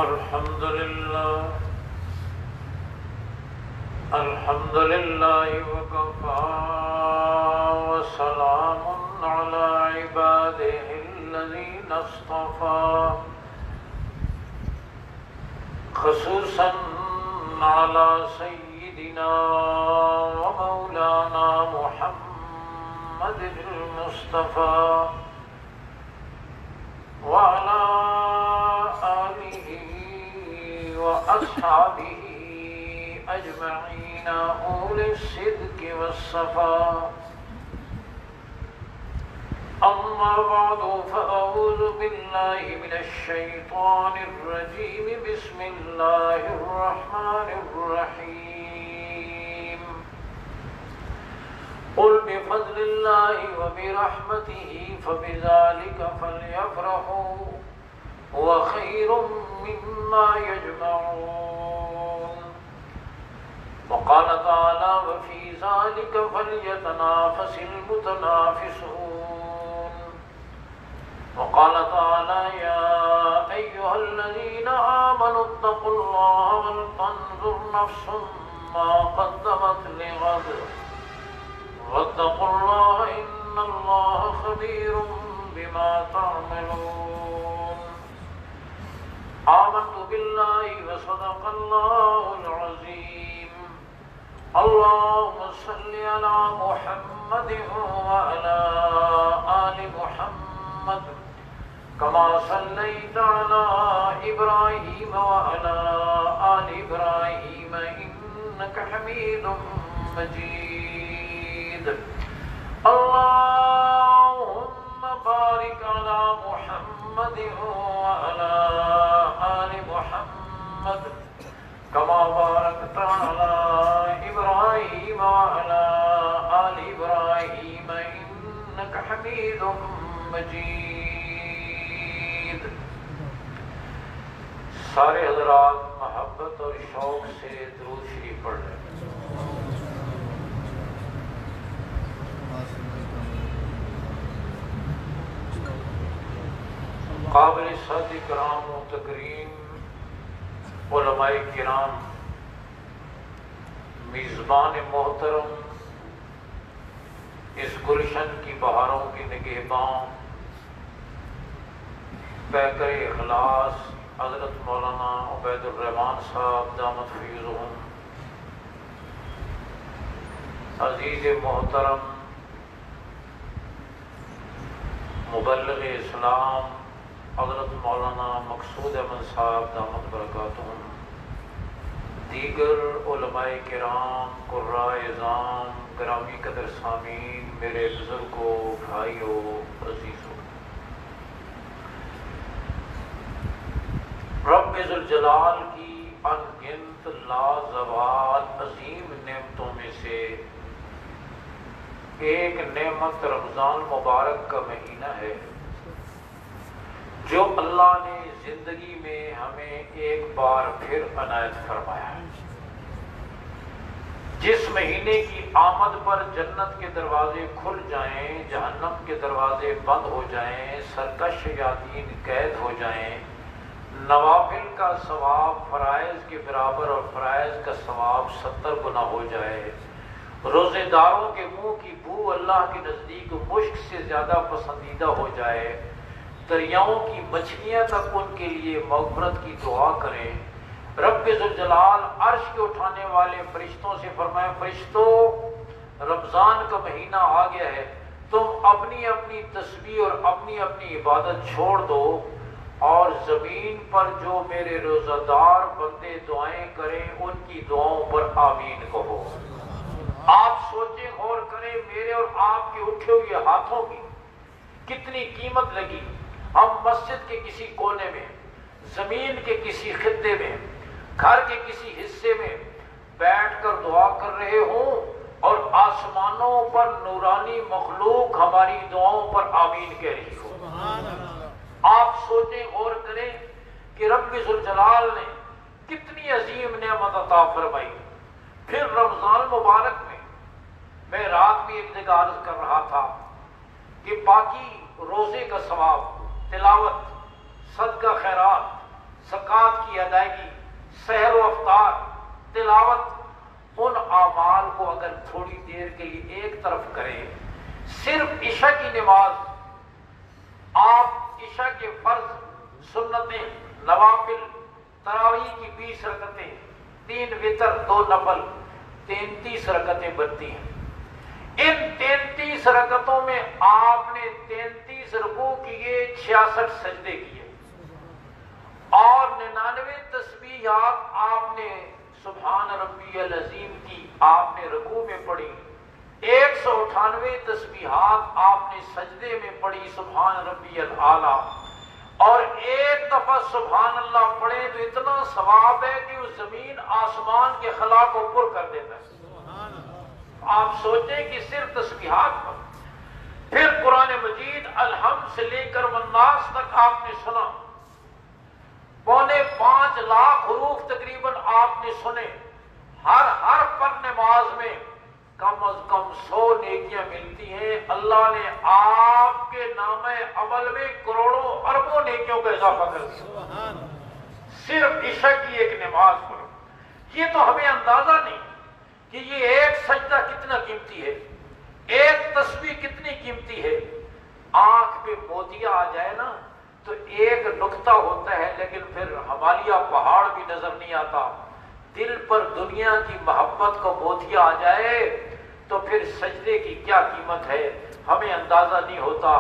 الحمد لله وكفى وسلام على عباده الذين اصطفى خصوصا على سيدنا ومولانا محمد المصطفى وعلى آله وأصحابه أجمعين أولي الصدق والصفاء. أما بعد فأعوذ بالله من الشيطان الرجيم. بسم الله الرحمن الرحيم. قل بفضل الله وبرحمته فبذلك فليفرحوا هو خير مما يجمعون. وقال تعالى وفي ذلك فليتنافس المتنافسون. وقال تعالى يا أيها الذين آمنوا اتقوا الله ولتنظر نفس ما قدمت لغد واتقوا الله إن الله خبير بما تعملون. آمنت بالله وصدق الله العظيم. اللهم صل على محمد وعلى آل محمد كما صليت على إبراهيم وعلى آل إبراهيم إنك حميد مجيد. اللهم بارك على محمد وعلى آل محمد كما باركت على إبراهيم وعلى آل إبراهيم إنك حميد مجيد. سارے حضرات محبت اور شوق سے درود شریف پڑھ رہے ہیں. قابل صد کرام و تکریم علماء کرام، میزبان محترم، اس گلشن کی بہاروں کی نگہباں، پیکر اخلاص حضرت مولانا عبید الرحمان صاحب دامت فیضہم، عزیز محترم مبلغ اسلام حضرت مولانا مقصود احمد صاحب دامت برکاتہم، دیگر علماء کرام، قراء اعظام، گرامی قدر سامعین، میرے بزرگوں، بھائیوں، عزیزوں، رب ذوالجلال کی انگنت لازوال عظیم نعمتوں میں سے ایک نعمت رمضان مبارک کا مہینہ ہے جو اللہ نے زندگی میں ہمیں ایک بار پھر عنایت فرمایا ہے. جس مہینے کی آمد پر جنت کے دروازے کھل جائیں، جہنم کے دروازے بند ہو جائیں، سرکش شیاطین قید ہو جائیں، نوافل کا ثواب فرائض کے برابر اور فرائض کا ثواب 70 گنا ہو جائے، روزے داروں کے منہ کی بو اللہ کے نزدیک مشک سے زیادہ پسندیدہ ہو جائے، دریاؤں کی مچھلیاں تک ان کے لیے مغفرت کی دعا کریں. رب ذوالجلال عرش کے اٹھانے والے فرشتوں سے فرمائے فرشتوں رمضان کا مہینہ آ گیا ہے، تم اپنی اپنی تسبیح اور اپنی اپنی عبادت چھوڑ دو اور زمین پر جو میرے روزہ دار بندے دعائیں کریں ان کی دعاؤں پر آمین کہو. آپ سوچیں غور کریں میرے اور آپ کے اٹھے ہوئے ہاتھوں کی کتنی قیمت لگی. ہم مسجد کے کسی کونے میں، زمین کے کسی خطے میں، گھر کے کسی حصے میں بیٹھ کر دعا کر رہے ہوں اور آسمانوں پر نورانی مخلوق ہماری دعاؤں پر آمین کہہ رہی ہو. آپ سوچیں غور کریں کہ رب ذوالجلال نے کتنی عظیم نعمت عطا فرمائی. پھر رمضان مبارک میں رات بھی ایک جگہ عرض کر رہا تھا کہ باقی روزے کا ثواب، تلاوت، صدقہ خیرات، زکوٰۃ کی ادائیگی، سحر و افطار، تلاوت، ان اعمال کو اگر تھوڑی دیر کے لیے ایک طرف کریں، صرف عشاء کی نماز، آپ عشاء کے فرض، سنتیں، نوافل، تراویح کی 20 رکعتیں، 3 وتر 2 نفل، 33 رکعتیں بنتی ہیں۔ ان 33 رکعتوں میں آپ نے 33 رکوع کیے، 66 سجدے کیے، اور 99 تسبیحات آپ نے سبحان ربی العظیم کی آپ نے رکوع میں پڑھی، 198 تسبیحات آپ نے سجدے میں پڑھی سبحان ربی الاعلیٰ، اور ایک دفعہ سبحان اللہ پڑھیں تو اتنا ثواب ہے کہ اس زمین آسمان کے خلا کو پر کر دیتا ہے۔ آپ سوچیں کہ صرف تسبیحات پر، پھر قرآن مجید الحمد سے لے کر والناس تک آپ نے سنا، 5.25 لاکھ حروف تقریباً آپ نے سنے، ہر حرف پر نماز میں کم از کم 100 نیکیاں ملتی ہیں۔ اللہ نے آپ کے نامہ عمل میں کروڑوں اربوں نیکیوں کا اضافہ کر دیا، صرف عشاء کی ایک نماز پر۔ یہ تو ہمیں اندازہ نہیں کہ یہ ایک سجدہ کتنا قیمتی ہے، ایک تسبیح کتنی قیمتی ہے۔ آنکھ میں موتیا آ جائے نا تو ایک نقطہ ہوتا ہے، لیکن پھر ہمالیہ پہاڑ بھی نظر نہیں آتا۔ دل پر دنیا کی محبت کو موتیا آ جائے تو پھر سجدے کی کیا قیمت ہے ہمیں اندازہ نہیں ہوتا۔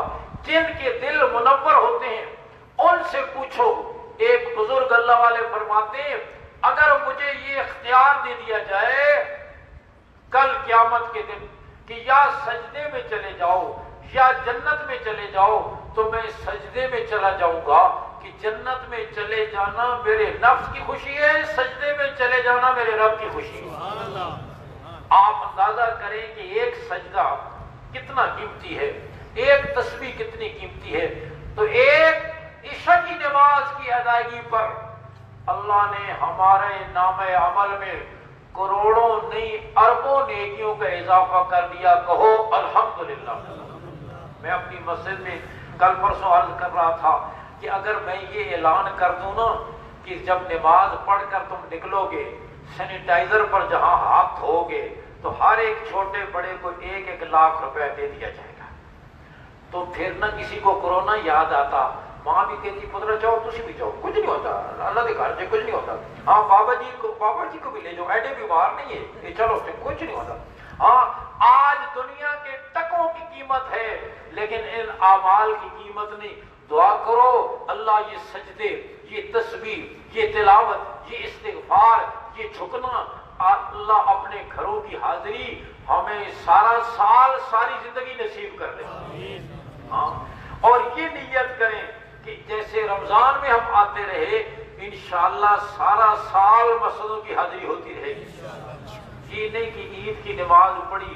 جن کے دل منور ہوتے ہیں ان سے پوچھو۔ ایک بزرگ اللہ والے فرماتے ہیں اگر مجھے یہ اختیار دے دیا جائے کل قیامت کے دن کہ یا سجدے میں چلے جاؤ یا جنت میں چلے جاؤ، تو میں سجدے میں چلا جاؤں گا کہ جنت میں چلے جانا میرے نفس کی خوشی ہے، سجدے میں چلے جانا میرے رب کی خوشی ہے۔ آپ اندازہ کریں کہ ایک سجدہ کتنا قیمتی ہے، ایک تسبیح کتنی قیمتی ہے۔ تو ایک عشاء کی نماز کی ادائیگی پر اللہ نے ہمارے نامہ عمل میں کروڑوں نہیں اربوں نیکیوں کا اضافہ کر دیا۔ کہو الحمدللہ۔ میں اپنی مسجد میں کل پرسوں عرض کر رہا تھا کہ اگر میں یہ اعلان کر دوں نا کہ جب نماز پڑھ کر تم نکلو گے سینیٹائزر پر جہاں ہاتھ دھو گے تو ہر ایک چھوٹے بڑے کو 1-1 لاکھ روپے دے دیا جائے گا، تو پھر نہ کسی کو کرونا یاد آتا۔ ماں بھی کہتی پتر جاؤ تسی بھی جاؤ، کچھ نہیں ہوتا، اللہ کے گھر سے کچھ نہیں ہوتا۔ ہاں بابا جی کو بھی لے جاؤ، ایڈے بیمار نہیں ہے، یہ چلو کچھ نہیں ہوتا۔ ہاں آج دنیا کے ٹکوں کی قیمت ہے لیکن ان اعمال کی قیمت نہیں۔ دعا کرو اللہ یہ سجدے، یہ تسبیح، یہ تلاوت، یہ استغفار، یہ جھکنا، اللہ اپنے گھروں کی حاضری ہمیں سارا سال ساری زندگی نصیب کر دے۔ ہاں اور یہ نیت کریں کہ جیسے رمضان میں ہم آتے رہے انشاءاللہ سارا سال مسجدوں کی حاضری ہوتی رہے گی۔ یہ نہیں کہ عید کی نماز پڑھی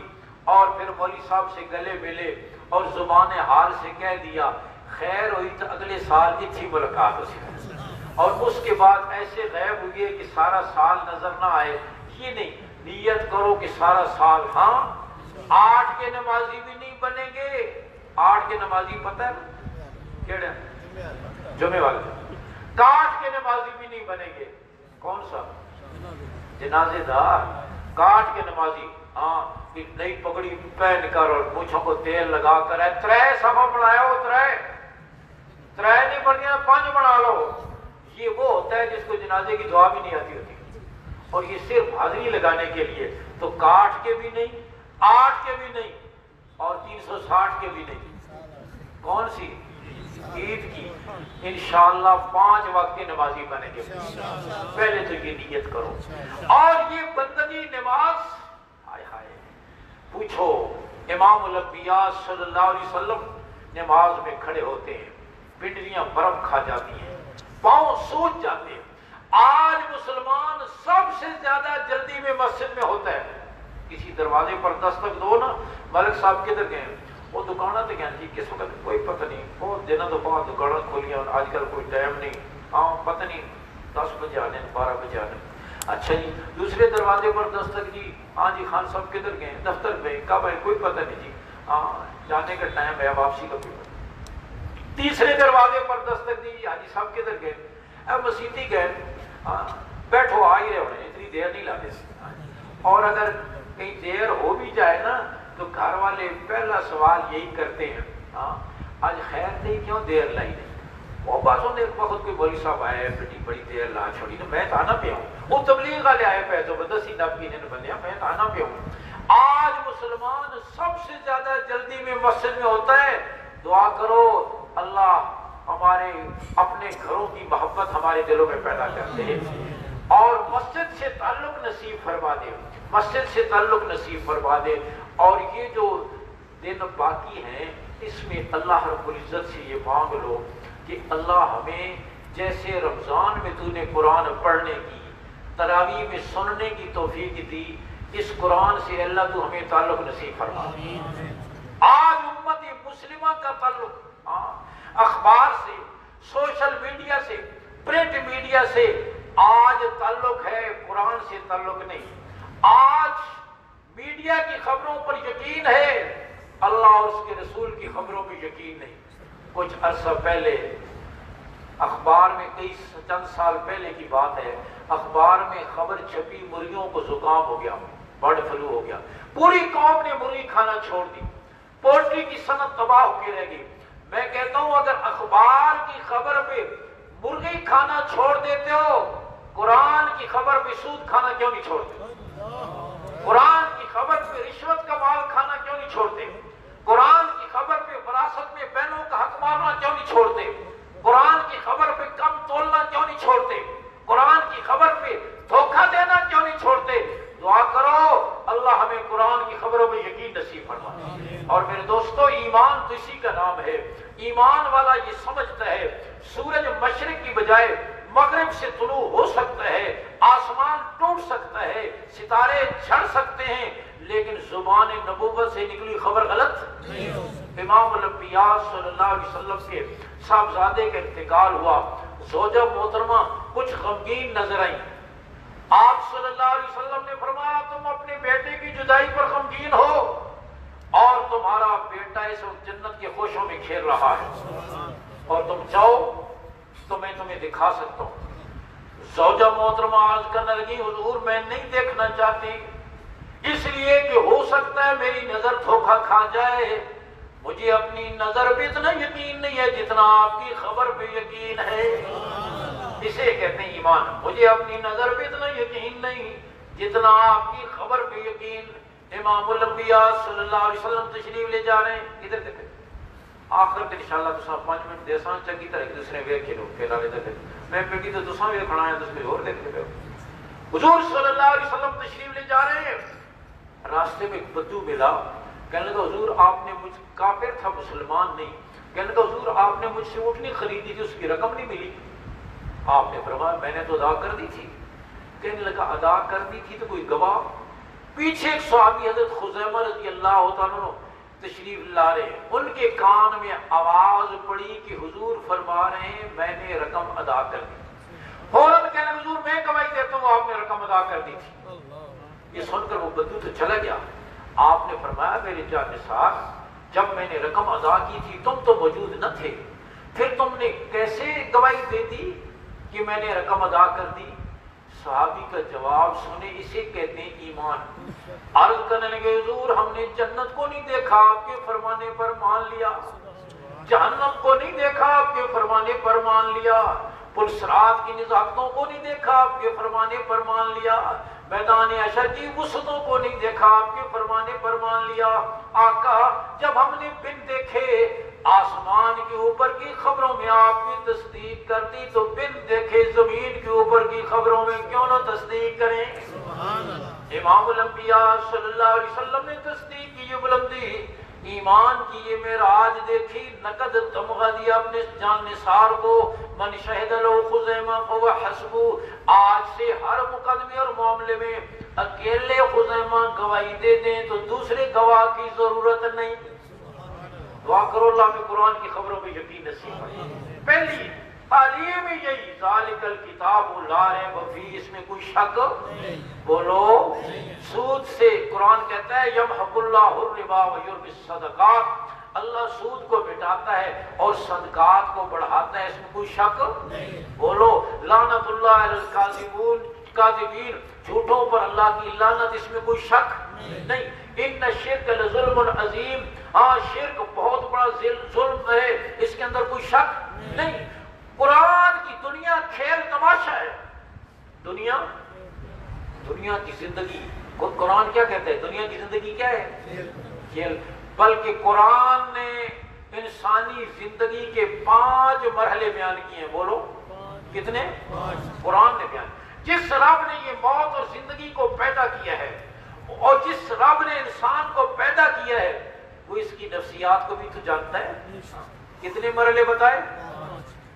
اور پھر مولوی صاحب سے گلے ملے اور زبان حال سے کہہ دیا خیر ہوئی تو اگلے سال اتنی ملاقات ہو سکتی، اور اس کے بعد ایسے غائب ہوئے کہ سارا سال نظر نہ آئے۔ یہ نہیں، نیت کرو کہ سارا سال۔ ہاں 8 کے نمازی بھی نہیں بنیں گے۔ 8 کے نمازی پتہ ہے نا کیڑے؟ جمعے والے۔ 8 کے نمازی بھی نہیں بنیں گے۔ کون سا؟ جنازے دار۔ 8 کے نمازی، ہاں نئی پگڑی پہن کر اور مونچھوں کو تیل لگا کر ہے 3 صفحہ بنایا ہو، 3 نہیں بنیا 5 بنا لو۔ یہ وہ ہوتا ہے جس کو جنازے کی دعا بھی نہیں آتی ہوتی، اور یہ صرف حاضری لگانے کے لیے۔ تو 8 کے بھی نہیں، 8 کے بھی نہیں، اور 360 کے بھی نہیں۔ کون سی؟ عید کی۔ انشاءاللہ 5 وقت کے نمازی بنیں گے۔ پہلے تو یہ نیت کرو، اور یہ بندگی نماز ہائے ہائے پوچھو۔ امام الانبیاء صلی اللہ علیہ وسلم نماز میں کھڑے ہوتے ہیں، پنڈلیاں برف کھا جاتی ہیں، پاؤں سوج جاتے ہیں۔ آج مسلمان سب سے زیادہ جلدی میں مسجد میں ہوتا ہے، کسی دروازے پر دستک دو نا، ملک صاحب کدھر گئے؟ وہ دکانہ تے گئے جی، کس وقت کوئی پتہ نہیں، بہت دنوں تو بعد دکانہ کھولیاں، آج کل کوئی ٹائم نہیں، ہاں پتہ نہیں 10 بجے آنے 12 بجے آنے۔ اچھا جی دوسرے دروازے پر دستک دی، ہاں جی خان صاحب کدھر گئے؟ دفتر گئے، کب ہے کوئی پتہ نہیں جی، ہاں جانے کا ٹائم ہے، واپسی کا کوئی پتہ۔ تیسرے دروازے پر دستک دی، حاجی صاحب کدھر گئے؟ مسیتی گئے بیٹھو آ ہی رہے ہونے اتنی دیر نہیں لاتے، اور اگر کہیں دیر ہو بھی جائے نا تو گھر والے پہلا سوال یہی کرتے ہیں آج خیر نہیں کیوں دیر لائی نہیں؟ وہ باتوں نے ایک وقت کوئی مولوی صاحب آئے بڑی بڑی دیر لا چھوڑی تو میں تو آنا پہ ہوں، وہ تبلیغ والے آئے پہ زبردستی نب کی نے بندیا میں تو آنا پہ ہوں۔ آج مسلمان سب سے زیادہ جلدی میں مسجد میں ہوتا ہے، دعا کرو اللہ ہمارے اپنے گھروں کی محبت ہمارے دلوں میں پیدا کر دے اور مسجد سے تعلق نصیب فرما دے، مسجد سے تعلق نصیب فرما دے۔ اور یہ جو دن باقی ہیں اس میں اللہ رب العزت سے یہ مانگ لو کہ اللہ ہمیں جیسے رمضان میں تو نے قرآن پڑھنے کی، تراویح میں سننے کی توفیق دی، اس قرآن سے اللہ تو ہمیں تعلق نصیب فرما۔ آج امت مسلمہ کا تعلق اخبار سے، سوشل میڈیا سے، پرنٹ میڈیا سے آج تعلق ہے، قرآن سے تعلق نہیں۔ آج میڈیا کی خبروں پر یقین ہے، اللہ اور اس کے رسول کی خبروں پہ یقین نہیں۔ کچھ عرصہ پہلے اخبار میں چند سال پہلے کی بات ہے، اخبار میں خبر چھپی مرغیوں کو زکام ہو گیا، برڈ فلو ہو گیا، پوری قوم نے مرغی کھانا چھوڑ دی، پولٹری کی صنعت تباہ ہو کے رہ گئی۔ میں کہتا ہوں اگر اخبار کی خبر پہ مرغی کھانا چھوڑ دیتے ہو، قرآن کی خبر پہ سود کھانا کیوں نہیں چھوڑتے؟ قرآن کی خبر پہ رشوت کا مال کھانا کیوں نہیں چھوڑتے؟ قرآن کی خبر پہ وراثت میں بہنوں کا حق مارنا کیوں نہیں چھوڑتے؟ قرآن کی خبر پہ کم تولنا کیوں نہیں چھوڑتے؟ قرآن کی خبر پہ دھوکہ دینا کیوں نہیں چھوڑتے؟ دعا کرو اللہ ہمیں قرآن کی خبروں میں یقین نصیب فرمائے۔ اور میرے دوستو ایمان تو اسی کا نام ہے، ایمان والا یہ سمجھتا ہے سورج مشرق کی بجائے مغرب سے طلوع ہو سکتا ہے، آسمان ٹوٹ سکتا ہے، ستارے جھڑ سکتے ہیں، لیکن زبان نبوت سے نکلی خبر غلط نہیں ہو۔ امام الانبیاء صلی اللہ علیہ وسلم کے صاحبزادے کا انتقال ہوا، زوجہ محترمہ کچھ غمگین نظر آئیں۔ آپ صلی اللہ علیہ وسلم نے فرمایا تم اپنے بیٹے کی جدائی پر غمگین ہو اور تمہارا بیٹا اس وقت جنت کے خوشوں میں کھیل رہا ہے، اور تم چاہو تو میں تمہیں دکھا سکتا ہوں۔ زوجہ محترمہ عرض کرنے لگی حضور میں نہیں دیکھنا چاہتی، اس لیے کہ ہو سکتا ہے میری نظر دھوکہ کھا جائے، مجھے اپنی نظر پہ اتنا یقین نہیں ہے جتنا آپ کی خبر پہ یقین ہے۔ اسے کہتے ہیں ایمان، مجھے اپنی نظر پہ اتنا یقین نہیں جتنا آپ کی خبر پہ یقین۔ امام الانبیاء صلی اللہ علیہ وسلم تشریف لے جا رہے ہیں، ادھر دیکھیں آخر تے انشاءاللہ تساں 5 منٹ دیساں چنگی طرح ایک دوسرے ویکھ کے لو، پھر آلے ادھر میں پیٹی تو تساں ویکھ کھڑا ہے، تساں اور دیکھ کے حضور صلی اللہ علیہ وسلم تشریف لے جا رہے ہیں، راستے میں ایک بدو ملا، کہنے لگا حضور آپ نے مجھ کافر تھا مسلمان نہیں، کہنے لگا حضور آپ نے مجھ سے اونٹنی خریدی تھی اس کی رقم نہیں ملی؟ آپ نے فرمایا میں نے تو ادا کر دی تھی۔ کہنے لگا ادا کر دی تھی تو کوئی گواہ؟ پیچھے ایک صحابی حضرت خزیمہ رضی اللہ تعالیٰ عنہ تشریف لا رہے ہیں، ان کے کان میں آواز پڑی کہ حضور فرما رہے ہیں میں نے رقم ادا کر دی۔ فوراً کہنے لگا حضور میں گواہی دیتا ہوں آپ نے رقم ادا کر دی تھی۔ یہ سن کر وہ بدو تو چلا گیا۔ آپ نے فرمایا میرے جان نثار جب میں نے رقم ادا کی تھی تم تو موجود نہ تھے، پھر تم نے کیسے گواہی دے دی کہ میں نے رقم ادا کر دی؟ صحابی کا جواب سنے، اسے کہتے ہیں ایمان۔ عرض کرنے لگے حضور ہم نے جنت کو نہیں دیکھا آپ کے فرمانے پر مان لیا، جہنم کو نہیں دیکھا آپ کے فرمانے پر مان لیا، پلسرات کی نزاکتوں کو نہیں دیکھا آپ کے فرمانے پر مان لیا، میدان حشر کی وسعتوں کو نہیں دیکھا آپ کے فرمانے پر مان لیا۔ آقا جب ہم نے بن دیکھے آسمان کے اوپر کی خبروں میں آپ کی تصدیق کر دی تو بن دیکھے زمین کے اوپر کی خبروں میں کیوں نہ تصدیق کریں؟ امام الانبیاء صلی اللہ علیہ وسلم نے تصدیق کی یہ بلندی، ایمان کی یہ معراج دیکھی، نقد تمغہ دیا اپنے جان نثار کو، من شہد لو خزیمہ فہو حسبو۔ آج سے ہر مقدمے اور معاملے میں اکیلے خزیمہ گواہی دے دیں تو دوسرے گواہ کی ضرورت نہیں۔ دعا کرو اللہ میں قرآن کی خبروں میں یقین نصیب فرمائے۔ پہلی تعلیم یہی ذالک الکتاب لا ریب فیہ، اس میں کوئی شک بولو سود سے قرآن کہتا ہے یمحق اللہ الربا ویربی الصدقات، اللہ سود کو مٹاتا ہے اور صدقات کو بڑھاتا ہے، اس میں کوئی شک نہیں۔ بولو لعنت اللہ علی الکاذبین، جھوٹوں پر اللہ کی لعنت، اس میں کوئی شک نہیں۔ ان الشرک لظلم عظیم، ہاں شرک بہت بڑا ظلم ہے، اس کے اندر کوئی شک نہیں۔ قرآن کی دنیا کھیل تماشا ہے، دنیا کی زندگی، قرآن کیا کہتا ہے؟ دنیا کی زندگی کیا ہے؟ کھیل۔ بلکہ قرآن نے انسانی زندگی کے 5 مرحلے بیان کیے ہیں۔ بولو کتنے؟ قرآن نے بیان۔ جس رب نے یہ موت اور زندگی کو پیدا کیا ہے اور جس رب نے انسان کو پیدا کیا ہے وہ اس کی نفسیات کو بھی تو جانتا ہے۔ کتنے مرحلے بتائے؟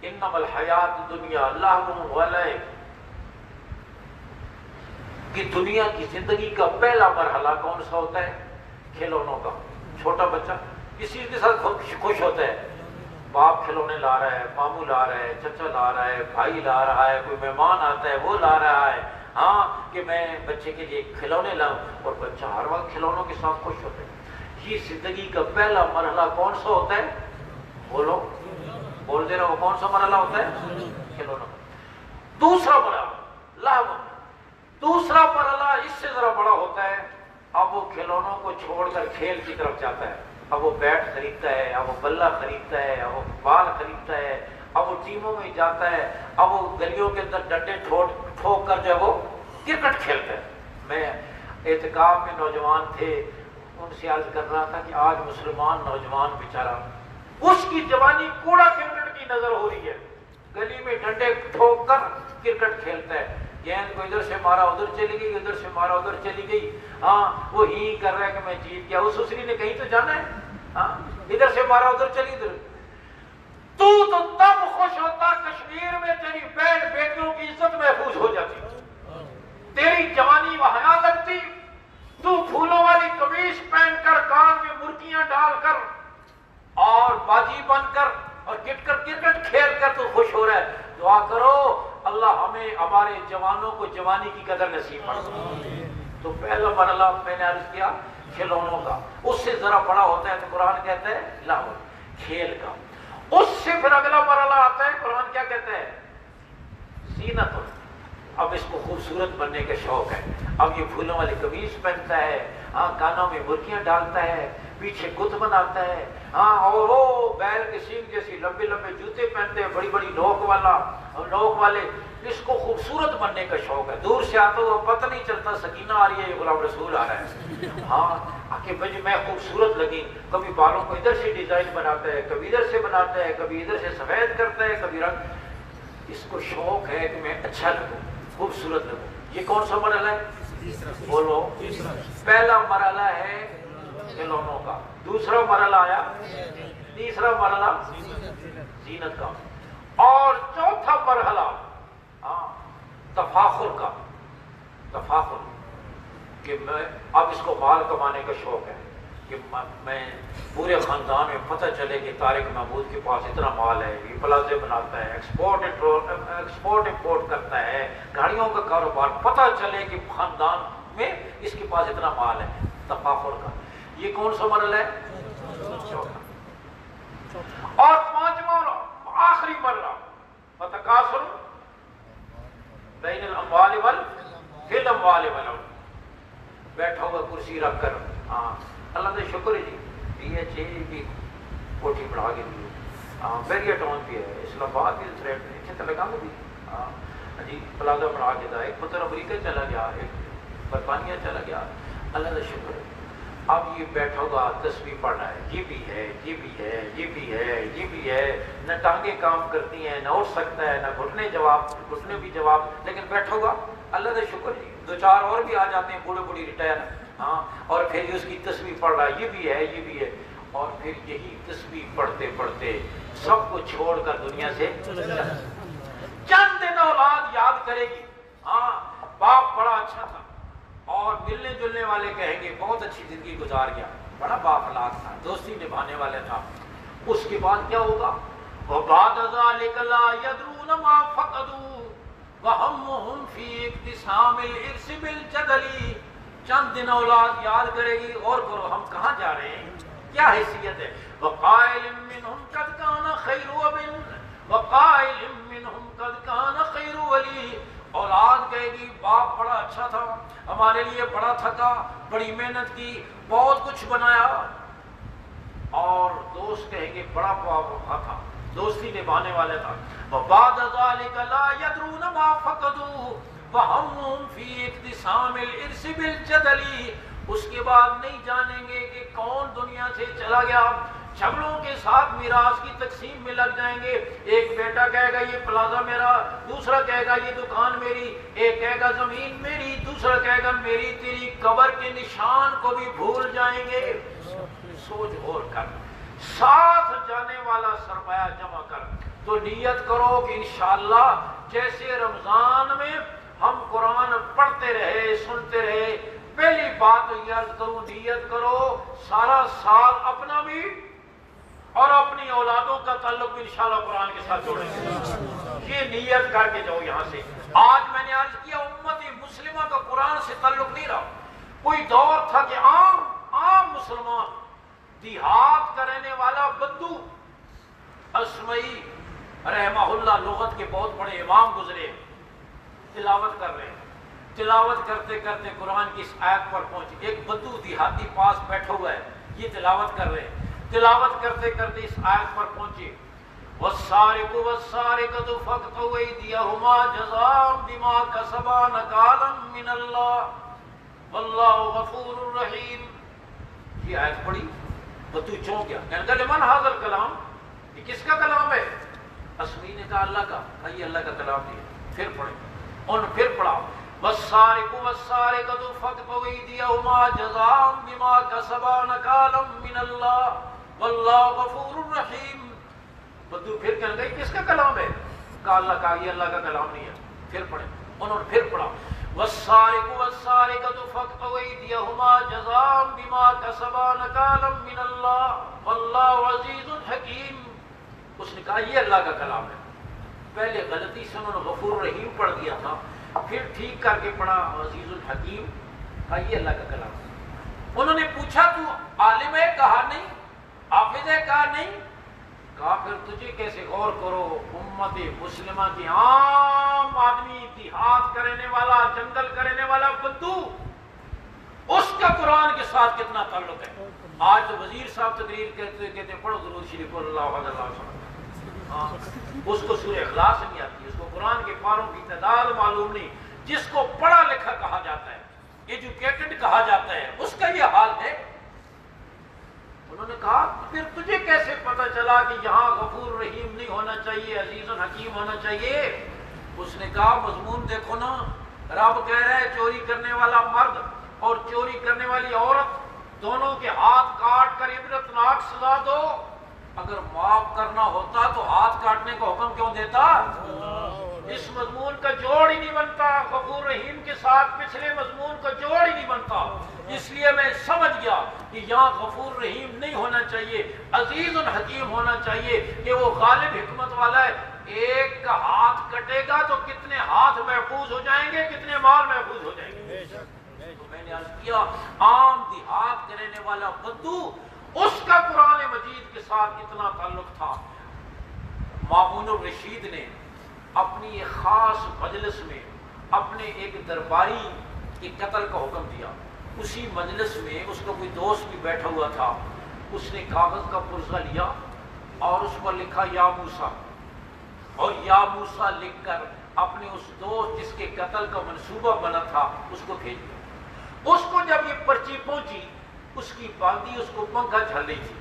انما الحیات دنیا لہو و لعب، کہ دنیا کی زندگی کا پہلا مرحلہ کون سا ہوتا ہے؟ کھلونوں کا۔ چھوٹا بچہ کسی کے ساتھ خوش ہوتا ہے، باپ کھلونے لا رہا ہے، ماموں لا رہا ہے، چچا لا رہا ہے، بھائی لا رہا ہے، کوئی مہمان آتا ہے وہ لا رہا ہے، ہاں کہ میں بچے کے لیے کھلونے لاؤں، اور بچہ ہر وقت کھلونوں کے ساتھ خوش ہوتا ہے۔ یہ زندگی کا پہلا مرحلہ کون سا ہوتا ہے؟ بولو، بول دے رہا ہو، کون سا مرحلہ ہوتا ہے؟ کھلونوں۔ دوسرا مرحلہ لہو، دوسرا مرحلہ اس سے ذرا بڑا ہوتا ہے، اب وہ کھلونوں کو چھوڑ کر کھیل کی طرف جاتا ہے، اب وہ بیٹ خریدتا ہے، اب وہ بلہ خریدتا ہے، اب وہ بال خریدتا ہے، اب وہ ٹیموں میں جاتا ہے، اب وہ گلیوں کے اندر ڈنڈے ٹھوک کر جو ہے وہ کرکٹ کھیلتا ہے۔ میں اعتکاف میں نوجوان تھے، ان سے عرض کر رہا تھا کہ آج مسلمان نوجوان بیچارہ اس کی جوانی کوڑا کرکٹ کی نظر ہو رہی ہے، گلی میں ڈنڈے ٹھوک کر کرکٹ کھیلتا ہے، گیند کو ادھر سے مارا ادھر چلی گئی، ادھر سے مارا ادھر چلی گئی، ہاں وہ ہی کر رہا ہے کہ میں جیت گیا، اس سسری نے کہیں تو جانا ہے، ہاں ادھر سے مارا ادھر چلی ادھر۔ تو تب خوش ہوتا کشمیر میں تیری بہن بیٹیوں کی عزت محفوظ ہو جاتی، تیری جوانی وہاں لگتی، تو پھولوں والی قمیص پہن کر کان میں مرکیاں ڈال کر اور باجی بن کر اور کرکٹ کھیل کر تو خوش ہو رہا ہے۔ دعا کرو اللہ ہمیں ہمارے جوانوں کو جوانی کی قدر نصیب فرمائے۔ تو پہلا مرحلہ میں نے عرض کیا کھلونوں کا، اس سے ذرا بڑا ہوتا ہے تو قرآن کہتا ہے لہو، کھیل کا۔ اس سے پھر اگلا مرحلہ آتا ہے، قرآن کیا کہتا ہے؟ زینت۔ اب اس کو خوبصورت بننے کا شوق ہے، اب یہ پھولوں والی قمیص پہنتا ہے، ہاں کانوں میں مرکیاں ڈالتا ہے، پیچھے گت بناتا ہے، ہاں اور وہ بیل کے سینگ جیسی لمبے لمبے جوتے پہنتے ہیں، بڑی بڑی نوک والے، اس کو خوبصورت بننے کا شوق ہے۔ دور سے آتا ہوا پتہ نہیں چلتا سکینہ آ رہی ہے، یہ غلام رسول آ رہا ہے، ہاں کہ بھائی میں خوبصورت لگی۔ کبھی بالوں کو ادھر سے ڈیزائن بناتا ہے، کبھی ادھر سے بناتا ہے، کبھی ادھر سے سفید کرتا ہے، کبھی رنگ، اس کو شوق ہے کہ میں اچھا لگوں، خوبصورت لگوں۔ یہ کون سا مرحلہ ہے؟ بولو، پہلا مرحلہ ہے کھلونوں کا، دوسرا مرحلہ آیا، تیسرا مرحلہ زینت کا، اور چوتھا مرحلہ تفاخر کا، تفاخر کہ میں اب اس کو مال کمانے کا شوق ہے کہ میں پورے خاندان میں پتہ چلے کہ طارق محمود کے پاس اتنا مال ہے، یہ پلازے بناتا ہے، ایکسپورٹ امپورٹ کرتا ہے، گاڑیوں کا کاروبار، پتہ چلے کہ خاندان میں اس کے پاس اتنا مال ہے، تفاخر کا۔ یہ کون سا مرحلہ ہے؟ چوتھا۔ اور پانچواں آخری مرحلہ وتکاثر بین الاموال فی الاموال والأولاد، بیٹھا ہوا کرسی رکھ کر، ہاں اللہ کا شکر ہے جی، پی ایچ اے کی کوٹھی بڑھا کے دی، ہاں بیریا ٹاؤن بھی ہے، اسلام آباد بھی تھریٹ میں اچھے لگا بھی، ہاں جی پلازا بڑھا کے تھا، ایک پتر امریکہ چلا گیا، ایک برطانیہ چلا گیا، اللہ کا شکر ہے۔ اب یہ بیٹھا ہوا تسبیح پڑھ رہا ہے، یہ بھی ہے، یہ بھی ہے، یہ بھی ہے، یہ بھی ہے، نہ ٹانگیں کام کرتی ہیں، نہ اٹھ سکتا ہے، نہ گھٹنے بھی جواب، لیکن بیٹھا ہوا اللہ کا شکر جی۔ دو چار اور بھی آ جاتے ہیں بوڑھے بوڑھی ریٹائر، ہاں اور پھر اس کی تسبیح پڑھ رہا ہے، یہ بھی ہے، یہ بھی ہے، اور پھر یہی تسبیح پڑھتے پڑھتے سب کو چھوڑ کر دنیا سے چند دن اولاد یاد کرے گی، ہاں باپ بڑا اچھا تھا، اور ملنے جلنے والے کہیں گے بہت اچھی زندگی گزار گیا، بڑا بااخلاق تھا، دوستی نبھانے والے تھا۔ اس کے بعد کیا ہوگا؟ وَبَعْدَ ذَلِكَ لَا يَدْرُونَ مَا فَقَدُوا وَهَمُّهُمْ فِي اِقْتِسَامِ الْإِرْثِ بِالْجَدَلِ۔ چند دن اولاد یاد کرے گی، اور کرو ہم کہاں جا رہے ہیں، کیا حیثیت ہے، وقائل منهم قد كان خير وبن وقائل منهم قد كان خير ولی. اولاد کہے گی باپ بڑا اچھا تھا، ہمارے لیے بڑا تھکا، بڑی محنت کی، بہت کچھ بنایا. اور دوست کہیں گے بڑا وفا تھا، دوستی نبھانے والا تھا. وبعد ذلك لا يدرون ما فقدوا وهم في اقتسام الارث بالجدل. اس کے بعد نہیں جانیں گے کہ کون دنیا سے چلا گیا. جھگڑوں کے ساتھ میراث کی تقسیم میں لگ جائیں گے. ایک بیٹا کہے گا یہ پلازا میرا، دوسرا کہے گا یہ دکان میری، ایک کہے گا زمین میری، دوسرا کہے گا میری. تیری قبر کے نشان کو بھی بھول جائیں گے. سوچ غور کر، ساتھ جانے والا سرمایہ جمع کر. تو نیت کرو کہ انشاءاللہ جیسے رمضان میں ہم قرآن پڑھتے رہے، سنتے رہے. پہلی بات یہ عرض کروں، نیت کرو سارا سال اپنا بھی اور اپنی اولادوں کا تعلق بھی انشاءاللہ قرآن کے ساتھ جوڑیں گے. یہ نیت کر کے جاؤ یہاں سے. آج میں نے عرض کیا امت مسلمہ کا قرآن سے تعلق نہیں رہا. کوئی دور تھا کہ عام مسلمان دیہات کا رہنے والا بدو اسمعی رحمہ اللہ لغت کے بہت بڑے امام گزرے، تلاوت کر رہے ہیں. تلاوت کرتے کرتے قرآن کی اس آیت پر پہنچے. ایک بدو دیہاتی پاس بیٹھا ہوا ہے، یہ تلاوت کر رہے ہیں. تلاوت کرتے کرتے اس آیت پر پہنچے والسارق والسارقۃ فاقطعوا ایدیہما جزاء بما کسبا نکالا من اللہ واللہ غفور رحیم. یہ آیت پڑھی، بدو چونک گیا، کہنے لگا لمن ھذا الکلام، یہ کس کا کلام ہے؟ اسمی نے کہا اللہ کا. یہ اللہ کا کلام نہیں ہے. پھر پڑھے، انہوں نے پھر پڑھا والسارق والسارقۃ فاقطعوا ایدیہما جزاء بما کسبا نکالا من اللہ واللہ غفور رحیم. بدو پھر کہنے لگا کس کا کلام ہے؟ کہا اللہ کا. یہ اللہ کا کلام نہیں ہے. پھر پڑھے، انہوں نے پھر پڑھا والسارق والسارقۃ فاقطعوا ایدیہما جزاء بما کسبا نکالا من اللہ واللہ عزیز حکیم. اس نے کہا یہ اللہ کا کلام ہے. پہلے غلطی سے انہوں نے غفور رحیم پڑھ دیا تھا، پھر ٹھیک کر کے پڑھا عزیز الحکیم. کہا یہ اللہ کا کلام ہے. انہوں نے پوچھا تو عالم ہے؟ کہا نہیں. حافظ ہے؟ کہا نہیں. کہا پھر تجھے کیسے غور کرو امت مسلمہ کی عام آدمی دیہات کا رہنے والا، جنگل کا رہنے والا بدو، اس کا قرآن کے ساتھ کتنا تعلق ہے. آج تو وزیر صاحب تقریر کرتے کہتے ہیں پڑھو درود شریف اللہ علیہ وسلم. اس کو سورہ اخلاص نہیں آتی، اس کو قرآن کے پاروں کی تعداد معلوم نہیں. جس کو پڑھا لکھا کہا جاتا ہے، ایجوکیٹڈ کہا جاتا ہے، اس کا یہ حال ہے. انہوں نے کہا پھر تجھے کیسے پتہ چلا کہ یہاں غفور رحیم نہیں ہونا چاہیے، عزیز حکیم ہونا چاہیے؟ اس نے کہا مضمون دیکھو نا، رب کہہ رہا ہے چوری کرنے والا مرد اور چوری کرنے والی عورت دونوں کے ہاتھ کاٹ کر عبرتناک سزا دو. اگر معاف کرنا ہوتا تو ہاتھ کاٹنے کا حکم کیوں دیتا؟ اس مضمون کا جوڑ ہی نہیں بنتا، غفور رحیم کے ساتھ پچھلے مضمون کا جوڑ ہی نہیں بنتا. اس لیے میں سمجھ گیا کہ یہاں غفور رحیم نہیں ہونا چاہیے، عزیز الحکیم ہونا چاہیے کہ وہ غالب حکمت والا ہے. ایک کا ہاتھ کٹے گا تو کتنے ہاتھ محفوظ ہو جائیں گے، کتنے مال محفوظ ہو جائیں گے. تو میں نے عرض کیا عام دیہات کے رہنے والا بدو، اس کا قرآن مجید کے ساتھ اتنا تعلق تھا. مامون الرشید نے اپنی ایک خاص مجلس میں اپنے ایک درباری کے قتل کا حکم دیا. اسی مجلس میں اس کا کوئی دوست بھی بیٹھا ہوا تھا. اس نے کاغذ کا پرزہ لیا اور اس پر لکھا یا موسیٰ، اور یا موسیٰ لکھ کر اپنے اس دوست جس کے قتل کا منصوبہ بنا تھا اس کو بھیج دیا. اس کو جب یہ پرچی پہنچی، اس کی باندھی اس کو پنکھا جھل رہی تھی.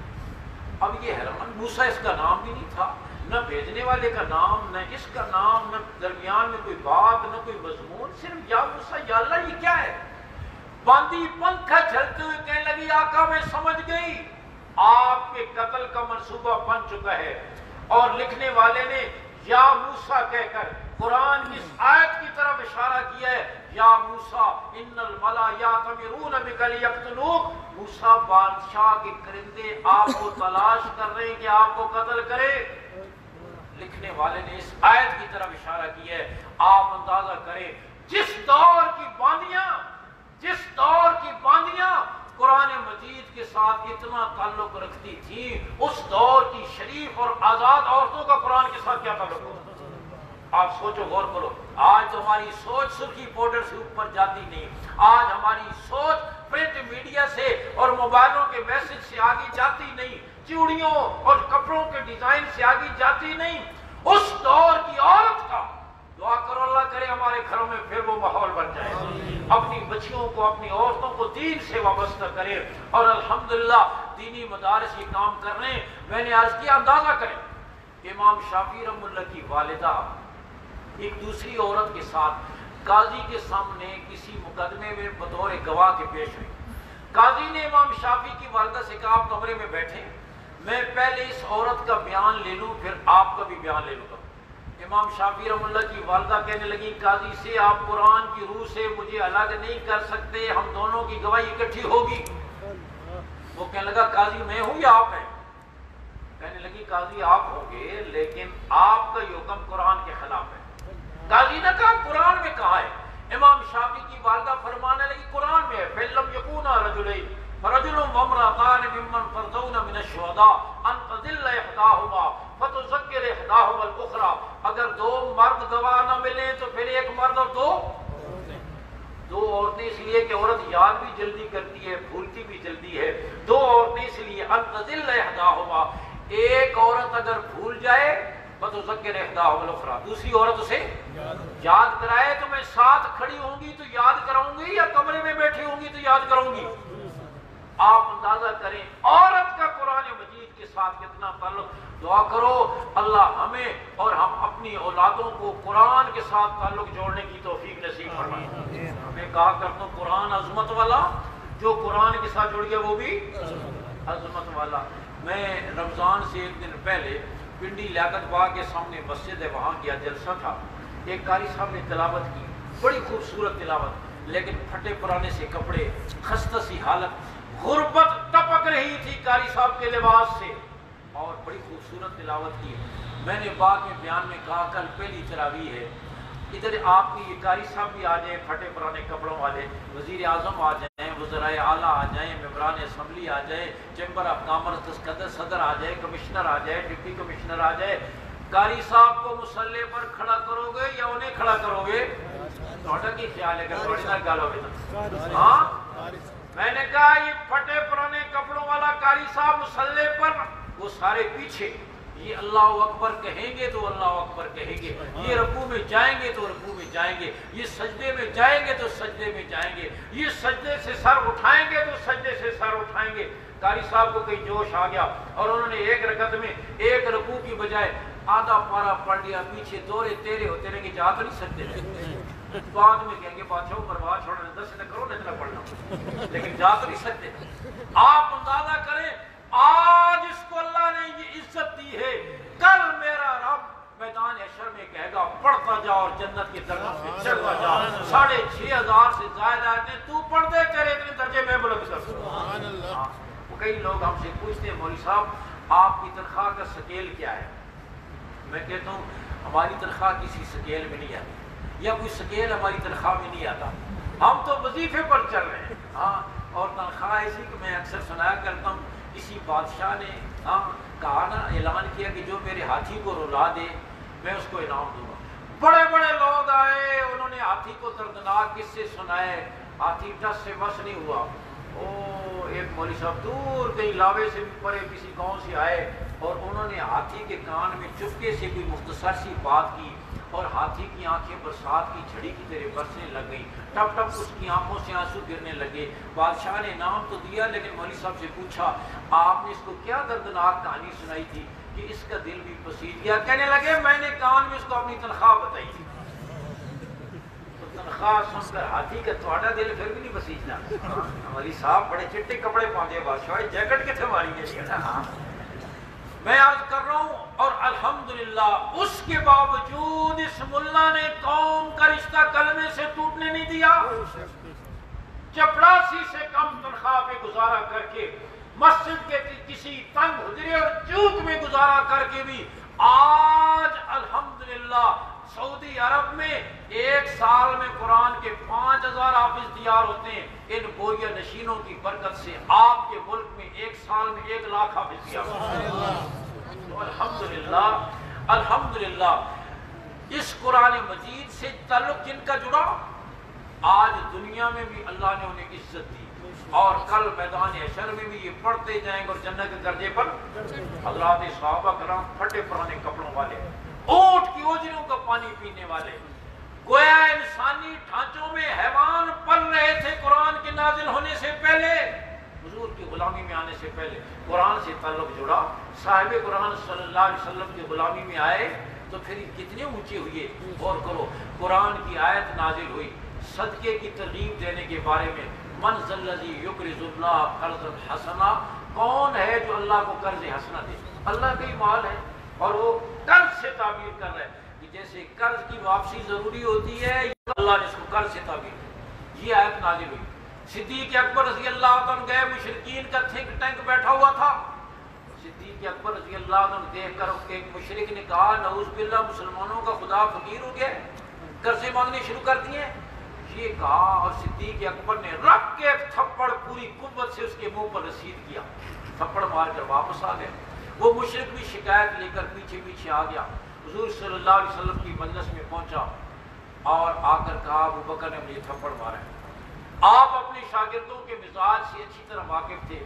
اب یہ حیران، موسیٰ اس کا نام بھی نہیں تھا، نہ بھیجنے والے کا نام، نہ اس کا نام، نہ درمیان میں کوئی بات، نہ کوئی مضمون، صرف یا موسیٰ یا اللہ. یہ کیا ہے؟ باندھی پنکھا جھلتے ہوئے کہنے لگی آقا میں سمجھ گئی آپ کے قتل کا منصوبہ بن چکا ہے. اور لکھنے والے نے یا موسیٰ کہہ کر قرآن کی اس آیت کی طرف اشارہ کیا ہے، یا موسیٰ ان الملا یاتمرون بک لیقتلوک. موسیٰ بادشاہ کے کرندے آپ کو تلاش کر رہے ہیں کہ آپ کو قتل کرے. لکھنے والے نے اس آیت کی طرف اشارہ کیا ہے. آپ اندازہ کریں جس دور کی باندیاں قرآن مجید کے ساتھ اتنا تعلق رکھتی تھی، اس دور کی شریف اور آزاد عورتوں کا قرآن کے ساتھ کیا تعلق ہوگا؟ آپ سوچو، غور کرو۔ آج تو ہماری سوچ سرخی پاؤڈر سے اوپر جاتی نہیں، آج ہماری سوچ پرنٹ میڈیا سے اور موبائلوں کے میسج سے آگے جاتی نہیں، چوڑیوں اور کپڑوں کے ڈیزائن سے آگے جاتی نہیں۔ اس دور کی عورت کا دعا کرو اللہ کرے ہمارے گھروں میں پھر وہ ماحول بن جائے، اپنی بچیوں کو، اپنی عورتوں کو دین سے وابستہ کرے، اور الحمدللہ دینی مدارس یہ کام کر رہے ہیں۔ میں نے عرض کیا، اندازہ کریں، امام شافعی رحمہ اللہ کی والدہ ایک دوسری عورت کے ساتھ قاضی کے سامنے کسی مقدمے میں بطور گواہ کے پیش ہوئی۔ قاضی نے امام شافعی کی والدہ سے کہا، آپ کمرے میں بیٹھیں، میں پہلے اس عورت کا بیان لے لوں، پھر آپ کا بھی بیان لے لوں گا۔ امام شافعی رحمہ اللہ کی والدہ کہنے لگی، قاضی سے آپ قرآن کی روح سے مجھے الگ نہیں کر سکتے، ہم دونوں کی گواہی اکٹھی ہوگی۔ وہ کہنے لگا، قاضی میں ہوں یا آپ ہیں؟ کہنے لگی، قاضی آپ ہوں گے، لیکن آپ کا یہ حکم قرآن کے خلاف ہے۔ قاضی نے کہا، قرآن میں کہا ہے؟ امام شافعی کی والدہ فرمانے لگی، قرآن میں ہے، فَإِن لَّمْ يَكُونَا رَجُلَيْنِ فَرَجُلٌ وَامْرَأَتَانِ مِمَّنْ تَرْضَوْنَ مِنَ الشُّهَدَاءِ أَن تَضِلَّ إِحْدَاهُمَا فَتُذَكِّرُ إِحْدَاهُمَا الْأُخْرَىٰ۔ اگر دو مرد گواہ نہ ملیں تو پھر ایک مرد اور دو عورتیں، اس لیے کہ عورت یاد بھی جلدی کرتی ہے، بھولتی بھی جلدی ہے، دو عورتیں اس لیے، أَن تَضِلَّ إِحْدَاهُمَا، ایک عورت اگر بھول جائے فَتُذَكِّرُ إِحْدَاهُمَا الْأُخْرَىٰ، دوسری عورت اسے یاد کرائے، تو میں ساتھ کھڑی ہوں گی تو یاد کراؤں گی، یا کمرے میں بیٹھی ہوں گی تو یاد کراؤں گی؟ آپ اندازہ کریں عورت کا قرآن مجید کے ساتھ کتنا تعلق۔ دعا کرو اللہ ہمیں اور ہم اپنی اولادوں کو قرآن کے ساتھ تعلق جوڑنے کی توفیق نصیب فرمائے۔ میں کہا کرتا ہوں، قرآن عظمت والا، جو قرآن کے ساتھ جڑ گیا وہ بھی عظمت والا۔ میں رمضان سے ایک دن پہلے پنڈی لیاقت باغ کے سامنے مسجد ہے، وہاں کیا جلسہ تھا، ایک قاری صاحب نے تلاوت کی، بڑی خوبصورت تلاوت، لیکن پھٹے پرانے سے کپڑے، خستہ سی حالت، غربت ٹپک رہی تھی قاری صاحب کے لباس سے، اور بڑی خوبصورت تلاوت کی۔ میں نے بعد میں بیان میں کہا، کل پہلی تراویح ہے، ادھر آپ کی یہ قاری صاحب بھی آ جائیں پھٹے پرانے کپڑوں والے، وزیر اعظم آ جائیں، وزرائے اعلیٰ آ جائیں، ممبران اسمبلی آ جائیں، چیمبر آف کامرس صدر آ جائے، کمشنر آ جائے، ڈپٹی کمشنر آ جائے، قاری صاحب کو مصلے پر کھڑا کرو گے یا انہیں کھڑا کرو گے؟ تھوڑا کی خیال ہے کہ تھوڑی نہ گال ہوگی تو ہاں، میں نے کہا یہ پھٹے پرانے کپڑوں والا قاری صاحب مصلے پر، وہ سارے پیچھے، یہ اللہ اکبر کہیں گے تو اللہ اکبر کہیں گے، یہ رکوع میں جائیں گے تو رکوع میں جائیں گے، یہ سجدے میں جائیں گے تو سجدے میں جائیں گے، یہ سجدے سے سر اٹھائیں گے تو سجدے سے سر اٹھائیں گے۔ قاری صاحب کو کئی جوش آ گیا اور انہوں نے ایک رکعت میں ایک رکوع کی بجائے آدھا پارا پڑھ لیا، پیچھے دورے تیرے ہوتے رہیں گے، جا تو نہیں سکتے، بعد میں کہیں گے بادشاہ پرواہ چھوڑنے 10 سے کرو نہیں اتنا پڑھنا، لیکن جا تو نہیں سکتے۔ آپ اندازہ کریں آج اس کو اللہ نے یہ عزت دی ہے، کل میرا رب میدان حشر میں کہے گا پڑھتا جا اور جنت کی طرف سے چلتا جا، 6,500 سے زائد آتے ہیں، تو پڑھ دے تیرے اتنے درجے میں بلند کر سکتا۔ کئی لوگ ہم سے پوچھتے ہیں مولوی صاحب آپ کی تنخواہ کا سکیل کیا ہے؟ میں کہتا ہوں ہماری تنخواہ کسی سکیل میں نہیں آتی، یا کوئی سکیل ہماری تنخواہ میں نہیں آتا، ہم تو وظیفے پر چل رہے ہیں۔ ہاں، اور تنخواہ ایسی کہ میں اکثر سنایا کرتا ہوں، کسی بادشاہ نے کہا نا، اعلان کیا کہ جو میرے ہاتھی کو رلا دے میں اس کو انعام دوں گا۔ بڑے بڑے لوگ آئے، انہوں نے ہاتھی کو دردناک قصے سنائے، ہاتھی ٹس سے بس نہیں ہوا۔ ایک مولوی صاحب دور کہیں لاوے سے بھی پرے کسی گاؤں سے آئے، اور انہوں نے ہاتھی کے کان میں چپکے سے کوئی مختصر سی بات کی، اور ہاتھی کی آنکھیں برسات کی جھڑی کی طرح برسنے لگ گئی، ٹپ ٹپ اس کی آنکھوں سے آنسو گرنے لگے۔ بادشاہ نے نام تو دیا، لیکن مولوی صاحب سے پوچھا آپ نے اس کو کیا دردناک کہانی سنائی تھی کہ اس کا دل بھی پسیج گیا؟ کہنے لگے میں نے کان میں اس کو اپنی تنخواہ بتائی تھی۔ تو تنخواہ سن کر ہاتھی کا تھوڑا دل پھر بھی نہیں پسیجنا؟ مولوی صاحب بڑے چٹے کپڑے پہنچے، بادشاہ جیکٹ کتنے ماری ہے۔ میں عرض کر رہا ہوں، اور الحمدللہ اس کے باوجود اس ملا نے قوم کا رشتہ کلمے سے ٹوٹنے نہیں دیا۔ چپڑاسی سے کم تنخواہ پہ گزارا کر کے، مسجد کے کسی تنگ حجرے اور چوک میں گزارا کر کے بھی آج الحمدللہ سعودی عرب میں ایک سال میں قرآن کے 5,000 حافظ تیار ہوتے ہیں۔ ان بوریہ نشینوں کی برکت سے آپ کے ملک میں ایک سال میں 1 لاکھ حافظ کیا. تو الحمدللہ الحمدللہ اس قرآن مجید سے تعلق جن کا جڑا، آج دنیا میں بھی اللہ نے انہیں عزت دی، اور کل میدان حشر میں بھی یہ پڑھتے جائیں گے اور جنت کے درجے پر. حضرات صحابہ کرام پھٹے پرانے کپڑوں والے، اونٹ کی اوجروں کا پانی پینے والے، گویا انسانی ڈھانچوں میں حیوان پل رہے تھے قرآن کے نازل ہونے سے پہلے، حضور کی غلامی میں آنے سے پہلے. قرآن سے تعلق جڑا، صاحب قرآن صلی اللہ علیہ وسلم کی غلامی میں آئے تو پھر کتنے اونچے ہوئے. غور کرو، قرآن کی آیت نازل ہوئی صدقے کی ترغیب دینے کے بارے میں. من ذا الذی یقرض اللہ قرضا حسنا، کون ہے جو اللہ کو قرض حسنا دے؟ اللہ کا ہی مال ہے اور وہ قرض سے تعبیر کر رہا ہے کہ جیسے قرض کی واپسی ضروری ہوتی ہے، اللہ نے اس کو قرض سے تعبیر کی. یہ آیت نازل ہوئی. صدیق اکبر رضی اللہ عنہ گئے، مشرکین کا تھنک ٹینک بیٹھا ہوا تھا. صدیق اکبر رضی اللہ عنہ دیکھ کر ایک مشرک نے کہا نعوذ باللہ مسلمانوں کا خدا فقیر ہو گیا، قرضے مانگنے شروع کر دیے. یہ کہا اور صدیق اکبر نے رکھ کے ایک تھپڑ پوری قوت سے اس کے منہ پر رسید کیا، تھپڑ مار کر واپس آ گئے. وہ مشرک بھی شکایت لے کر پیچھے پیچھے آ گیا، حضور صلی اللہ علیہ وسلم کی مجلس میں پہنچا اور آ کر کہا ابو بکر نے مجھے تھپڑ مارا ہے. آپ اپنے شاگردوں کے مزاج سے اچھی طرح واقف تھے.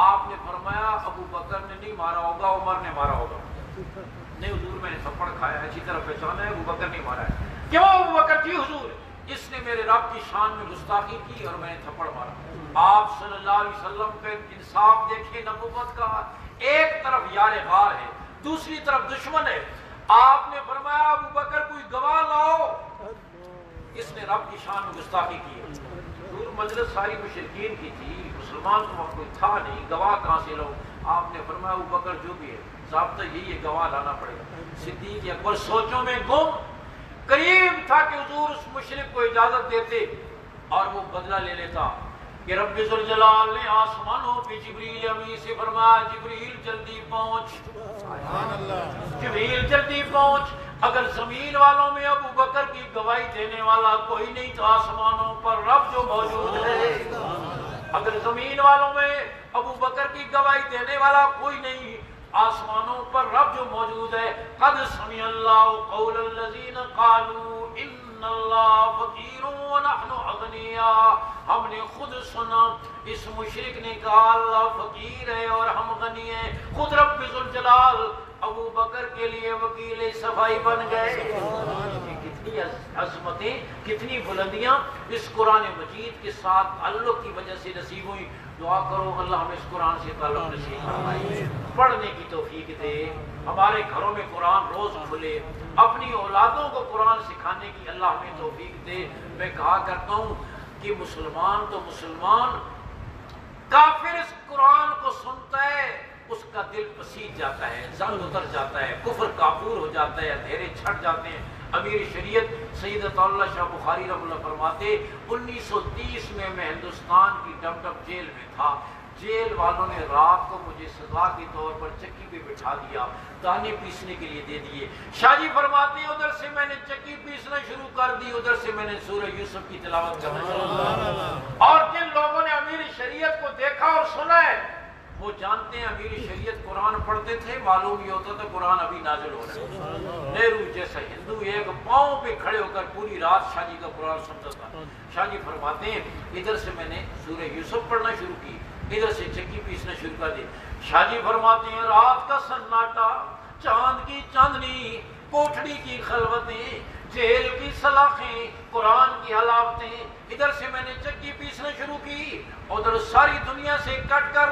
آپ نے فرمایا ابو بکر نے نہیں مارا ہوگا، عمر نے مارا ہوگا. نہیں حضور میں نے تھپڑ کھایا، اچھی طرح پہچانا ہے، ابو بکر نہیں مارا ہے. کیوں ابو بکر؟ جی حضور اس نے میرے رب کی شان میں گستاخی کی اور میں نے تھپڑ مارا. آپ صلی اللہ علیہ وسلم کا انصاف دیکھیں نبوت کا. ایک طرف یار غار ہے، دوسری طرف دشمن ہے. آپ نے فرمایا ابو بکر کوئی گواہ لاؤ، اس نے رب کی شان میں گستاخی کی. حضور مجلس ساری مشرکین کی تھی، مسلمان تو وہاں کوئی تھا نہیں، گواہ کہاں سے لاؤ؟ آپ نے فرمایا ابو بکر جو بھی ہے ضابطہ یہی ہے، گواہ لانا پڑے گا. صدیق اکبر سوچوں میں گم، قریب تھا کہ حضور اس مشرک کو اجازت دیتے اور وہ بدلہ لے لیتا کہ رب ذوالجلال نے آسمانوں پہ جبریل امین سے فرمایا جبریل جلدی پہنچ، جبریل جلدی پہنچ. اگر زمین والوں میں ابو بکر کی گواہی دینے والا کوئی نہیں تو آسمانوں پر رب جو موجود ہے. اگر زمین والوں میں ابو بکر کی گواہی دینے والا کوئی نہیں، آسمانوں پر رب جو موجود ہے. قد سمع اللہ قول الذین قالوا ان اللہ فقیر ونحن اغنیاء. ہم نے خود سنا اس مشرک نے کہا اللہ فقیر ہے اور ہم غنی ہیں. خود رب ذوالجلال ابو بکر کے لیے وکیل صفائی بن گئے. کتنی عظمتیں، کتنی بلندیاں اس قرآن مجید کے ساتھ تعلق کی وجہ سے نصیب ہوئی. دعا کرو اللہ ہمیں اس قرآن سے تعلق نصیب فرمائے، پڑھنے کی توفیق دے، ہمارے گھروں میں قرآن روز کھلے، اپنی اولادوں کو قرآن سکھانے کی اللہ ہمیں توفیق دے. میں کہا کرتا ہوں کہ مسلمان تو مسلمان، کافر اس قرآن کو سنتا ہے اس کا دل پسیج جاتا ہے، زنگ اتر جاتا ہے، کفر کافور ہو جاتا ہے، اندھیرے چھٹ جاتے ہیں. امیر شریعت سید اللہ شاہ بخاری رحمہ اللہ فرماتے 1930 میں ہندوستان کی ڈمڈم جیل میں تھا. جیل والوں نے رات کو مجھے سزا کے طور پر چکی پہ بٹھا دیا، دانے پیسنے کے لیے دے دیے. شاہ جی فرماتے ہیں ادھر سے میں نے چکی پیسنا شروع کر دی، ادھر سے میں نے سورہ یوسف کی تلاوت کرنا شروع کر. اور جن لوگوں نے امیر شریعت کو دیکھا اور سنا ہے وہ جانتے ہیں امیر شریعت قرآن پڑھتے تھے، معلوم یہ ہوتا تھا قرآن ابھی نازل ہو رہا ہے. نہرو جیسا ہندو ایک پاؤں پہ کھڑے ہو کر پوری رات شاہ جی کا قرآن سنتا تھا. شاہ جی فرماتے ہیں ادھر سے میں نے سورہ یوسف پڑھنا شروع کی، ادھر سے چکی پیسنا شروع کر دی. شاہ جی فرماتے ہیں رات کا سناٹا، چاند کی چاندنی، کوٹھڑی کی خلوتیں، جیل کی سلاخیں، قرآن کی حلاوتیں. ادھر سے میں نے چکی پیسنا شروع کی، ادھر ساری دنیا سے کٹ کر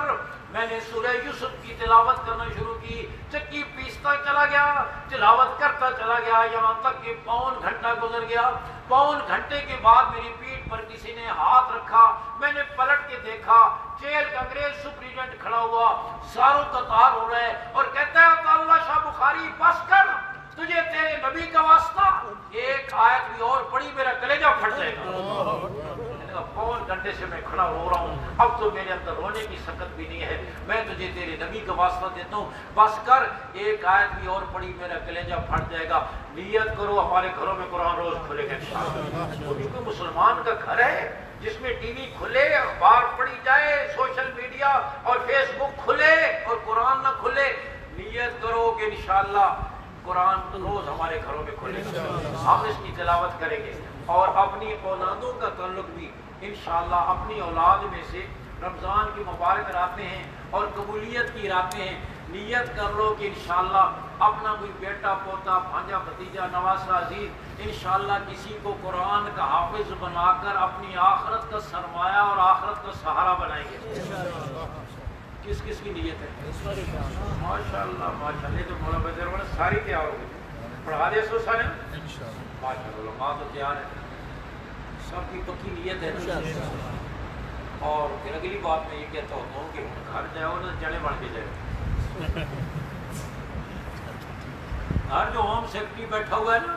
میں نے سورہ یوسف کی تلاوت کرنا شروع کی. چکی پیستا چلا گیا، تلاوت کرتا چلا گیا، یہاں تک کہ پون گھنٹہ گزر گیا. پون گھنٹے کے بعد میری پیٹھ پر کسی نے ہاتھ رکھا. میں نے پلٹ کے دیکھا، جیل کا انگریز سپریڈنٹ کھڑا ہوا، ساروں کا تار ہو رہا ہے اور کہتا ہے اللہ شاہ بخاری بس کر، تجھے تیرے نبی کا واسطہ ایک آیت بھی اور پڑھی میرا کلیجہ پھٹ جائے گا. پون گھنٹے سے میں کھڑا ہو رہا ہوں، اب تو میرے اندر رونے کی سکت بھی نہیں ہے. میں تجھے تیرے نبی کا واسطہ دیتا ہوں، بس کر، ایک آیت بھی اور پڑھی میرا کلیجہ پھٹ جائے گا. نیت کرو ہمارے گھروں میں قرآن روز کھلے گا انشاءاللہ. کیونکہ مسلمان کا گھر ہے، جس میں ٹی وی کھلے، اخبار پڑھی جائے، سوشل میڈیا اور فیس بک کھلے اور قرآن نہ کھلے، نیت کرو کہ انشاءاللہ قرآن روز ہمارے گھروں میں کھلے گا، ہم اس کی تلاوت کریں گے اور اپنی اولادوں کا تعلق بھی انشاءاللہ اپنی اولاد میں سے رمضان کی مبارک راتیں ہیں اور قبولیت کی راتیں ہیں، نیت کر لو کہ انشاءاللہ اپنا کوئی بیٹا پوتا بھانجا بھتیجا نواسا عزیز انشاءاللہ کسی کو قرآن کا حافظ بنا کر اپنی آخرت کا سرمایہ اور آخرت کا سہارا بنائیں گے۔ کس کس کی نیت ہے؟ ماشاءاللہ ماشاءاللہ، تو مولانا بزرگ نے ساری تیار ہو گئی، پڑھا دے سو سارے ماشاءاللہ، ماں تو تیار ہے، سب کی پکی نیت ہے۔ اور پھر اگلی بات میں یہ کہتا ہوتا ہوں کہ گھر جاؤ نا جڑے بن کے جائے، ہر جو ہوم سیکرٹری بیٹھا ہوا ہے نا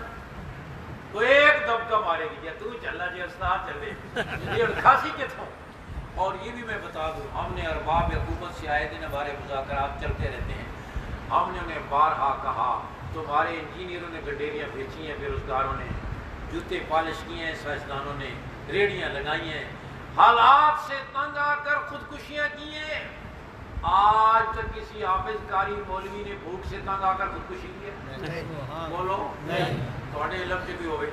تو ایک دبکہ مارے گی، تو چلا جی استاد چلے یہ خاصی کے تھا۔ اور یہ بھی میں بتا دوں، ہم نے ارباب حکومت سے آئے دن ہمارے مذاکرات چلتے رہتے ہیں، ہم نے انہیں بارہا کہا، تمہارے انجینئروں نے گڈیریاں بیچی ہیں، بے روزگاروں نے جوتے پالش کیے ہیں، سائنسدانوں نے ریڑیاں لگائی ہیں، حالات سے تنگ آ کر خودکشیاں کی ہیں۔ آج تک کسی حافظ قاری مولوی نے بھوک سے تنگ آ کر خودکشی کی ہے؟ بولو تھوڑے علم سے بھی ہوئے۔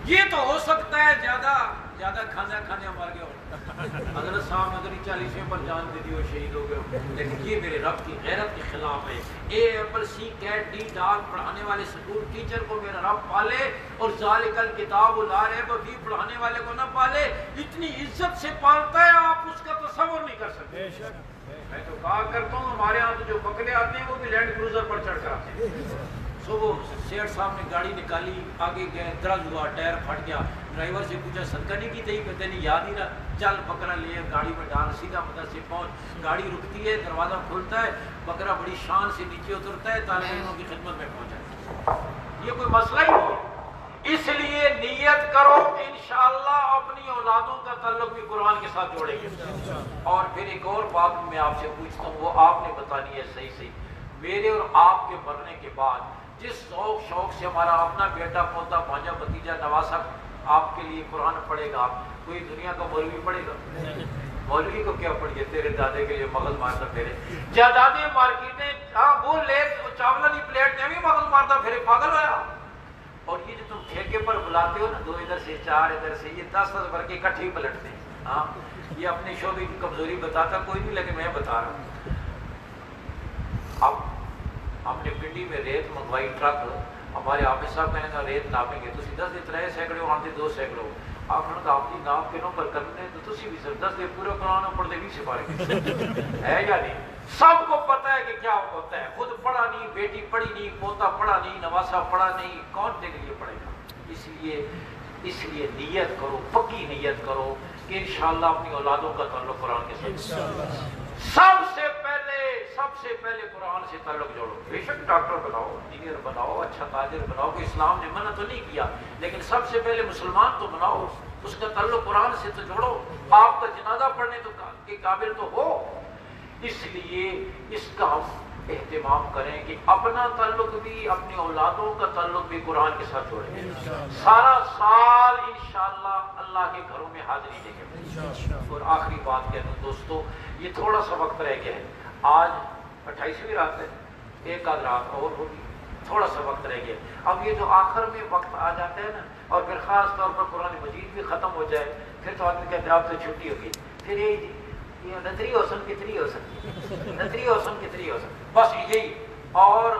یہ تو ہو سکتا ہے زیادہ کھانا کھانے مر گئے ہو، حضرت صاحب نظری 40ویں پر جان دے دی ہو، شہید ہو گئے ہو، لیکن یہ میرے رب کی غیرت کے خلاف ہے۔ اے ایپل سی کیٹ ڈی ڈاگ پڑھانے والے سکول ٹیچر کو میرا رب پالے اور ذالک الکتاب لا ریب فیہ پڑھانے والے کو نہ پالے، اتنی عزت سے پالتا ہے آپ اس کا تصور نہیں کر سکتے۔ میں تو کہا کرتا ہوں ہمارے ہاں تو جو بکرے آتے ہیں وہ بھی لینڈ کروزر پر چڑھ کر آتے ہیں۔ صبح سیٹ صاحب نے گاڑی نکالی، آگے گئے، درز ہوا، ٹائر پھٹ گیا، ڈرائیور سے پوچھا صدقہ نہیں کی تھی؟ کہتے نہیں، یاد ہی نہ، چل بکرا لے گاڑی میں ڈال، سیدھا مدرسے پہنچ، گاڑی رکتی ہے، دروازہ کھلتا ہے، بکرا بڑی شان سے نیچے اترتا ہے، طالب علموں کی خدمت میں پہنچا۔ یہ کوئی مسئلہ ہی نہیں ہے۔ اس لیے نیت کرو کہ انشاءاللہ اپنی اولادوں کا تعلق بھی قرآن کے ساتھ جوڑیں گے۔ اور پھر ایک اور بات میں آپ سے پوچھتا ہوں، وہ آپ نے بتانی ہے صحیح، میرے اور آپ کے مرنے کے بعد جس شوق سے ہمارا اپنا بیٹا پوتا بھانجا بھتیجا نواسا آپ کے لیے قرآن پڑھے گا، کوئی دنیا کا مولوی پڑھے گا؟ مولوی کو کیا پڑھیے، تیرے دادے کے لیے مغل مارتا پھرے، جائیدادیں مارکیٹیں، ہاں وہ لے چاولہ کی پلیٹ میں بھی مغل مارتا پھرے، پاگل ہوا۔ اور یہ جو تم ٹھیکے پر بلاتے ہو نا، 2 ادھر سے 4 ادھر سے، یہ 10 بھر کے اکٹھے ہی پلٹتے ہیں۔ ہاں یہ اپنے شعبے کی کمزوری بتاتا کوئی نہیں، لیکن میں بتا رہا ہوں۔ اب ہم نے پنڈی میں ریت منگوائی، ٹرک، ہمارے حافظ صاحب کہنے کا ریت ناپیں گے، تسی 10 دے 3 سینکڑے آتے 2 سینکڑے، آپ نے کہا آپ کی ناپ کے نو پر کرنے تو تسی بھی سر 10 دے پورا قرآن پڑھتے بھی سپارے ہے یا نہیں؟ سب کو پتہ ہے کہ کیا ہوتا ہے، خود پڑھا نہیں، بیٹی پڑھی نہیں، پوتا پڑھا نہیں، نواسا پڑھا نہیں، کون تیرے لیے پڑھے گا؟ اس لیے نیت کرو، پکی نیت کرو کہ انشاءاللہ اپنی اولادوں کا تعلق قرآن کے ساتھ سب سے پہلے قرآن سے تعلق جوڑو۔ بے شک ڈاکٹر بناؤ، انجینئر بناؤ، اچھا تاجر بناؤ، کہ اسلام نے منع تو نہیں کیا، لیکن سب سے پہلے مسلمان تو بناؤ، اس کا تعلق قرآن سے تو جوڑو، آپ کا جنازہ پڑھنے کے قابل تو ہو۔ اس لیے اس کا ہم اہتمام کریں کہ اپنا تعلق بھی، اپنی اولادوں کا تعلق بھی قرآن کے ساتھ جوڑیں، سارا سال انشاءاللہ اللہ کے گھروں میں حاضری دیں گے۔ اور آخری بات کہہ دوں دوستو، یہ تھوڑا سا وقت رہ گیا ہے، آج 28ویں رات ہے، ایک آدھ رات اور ہوگی، تھوڑا سا وقت رہ گیا۔ اب یہ جو آخر میں وقت آ جاتا ہے نا، اور پھر خاص طور پر قرآن مجید بھی ختم ہو جائے، پھر تو آدمی کہتے ہیں اب تو چھٹی ہوگی، پھر یہ نظری حسن کتنی ہو سکتی، نظری حسن کتنی ہو سکتی، بس یہی۔ اور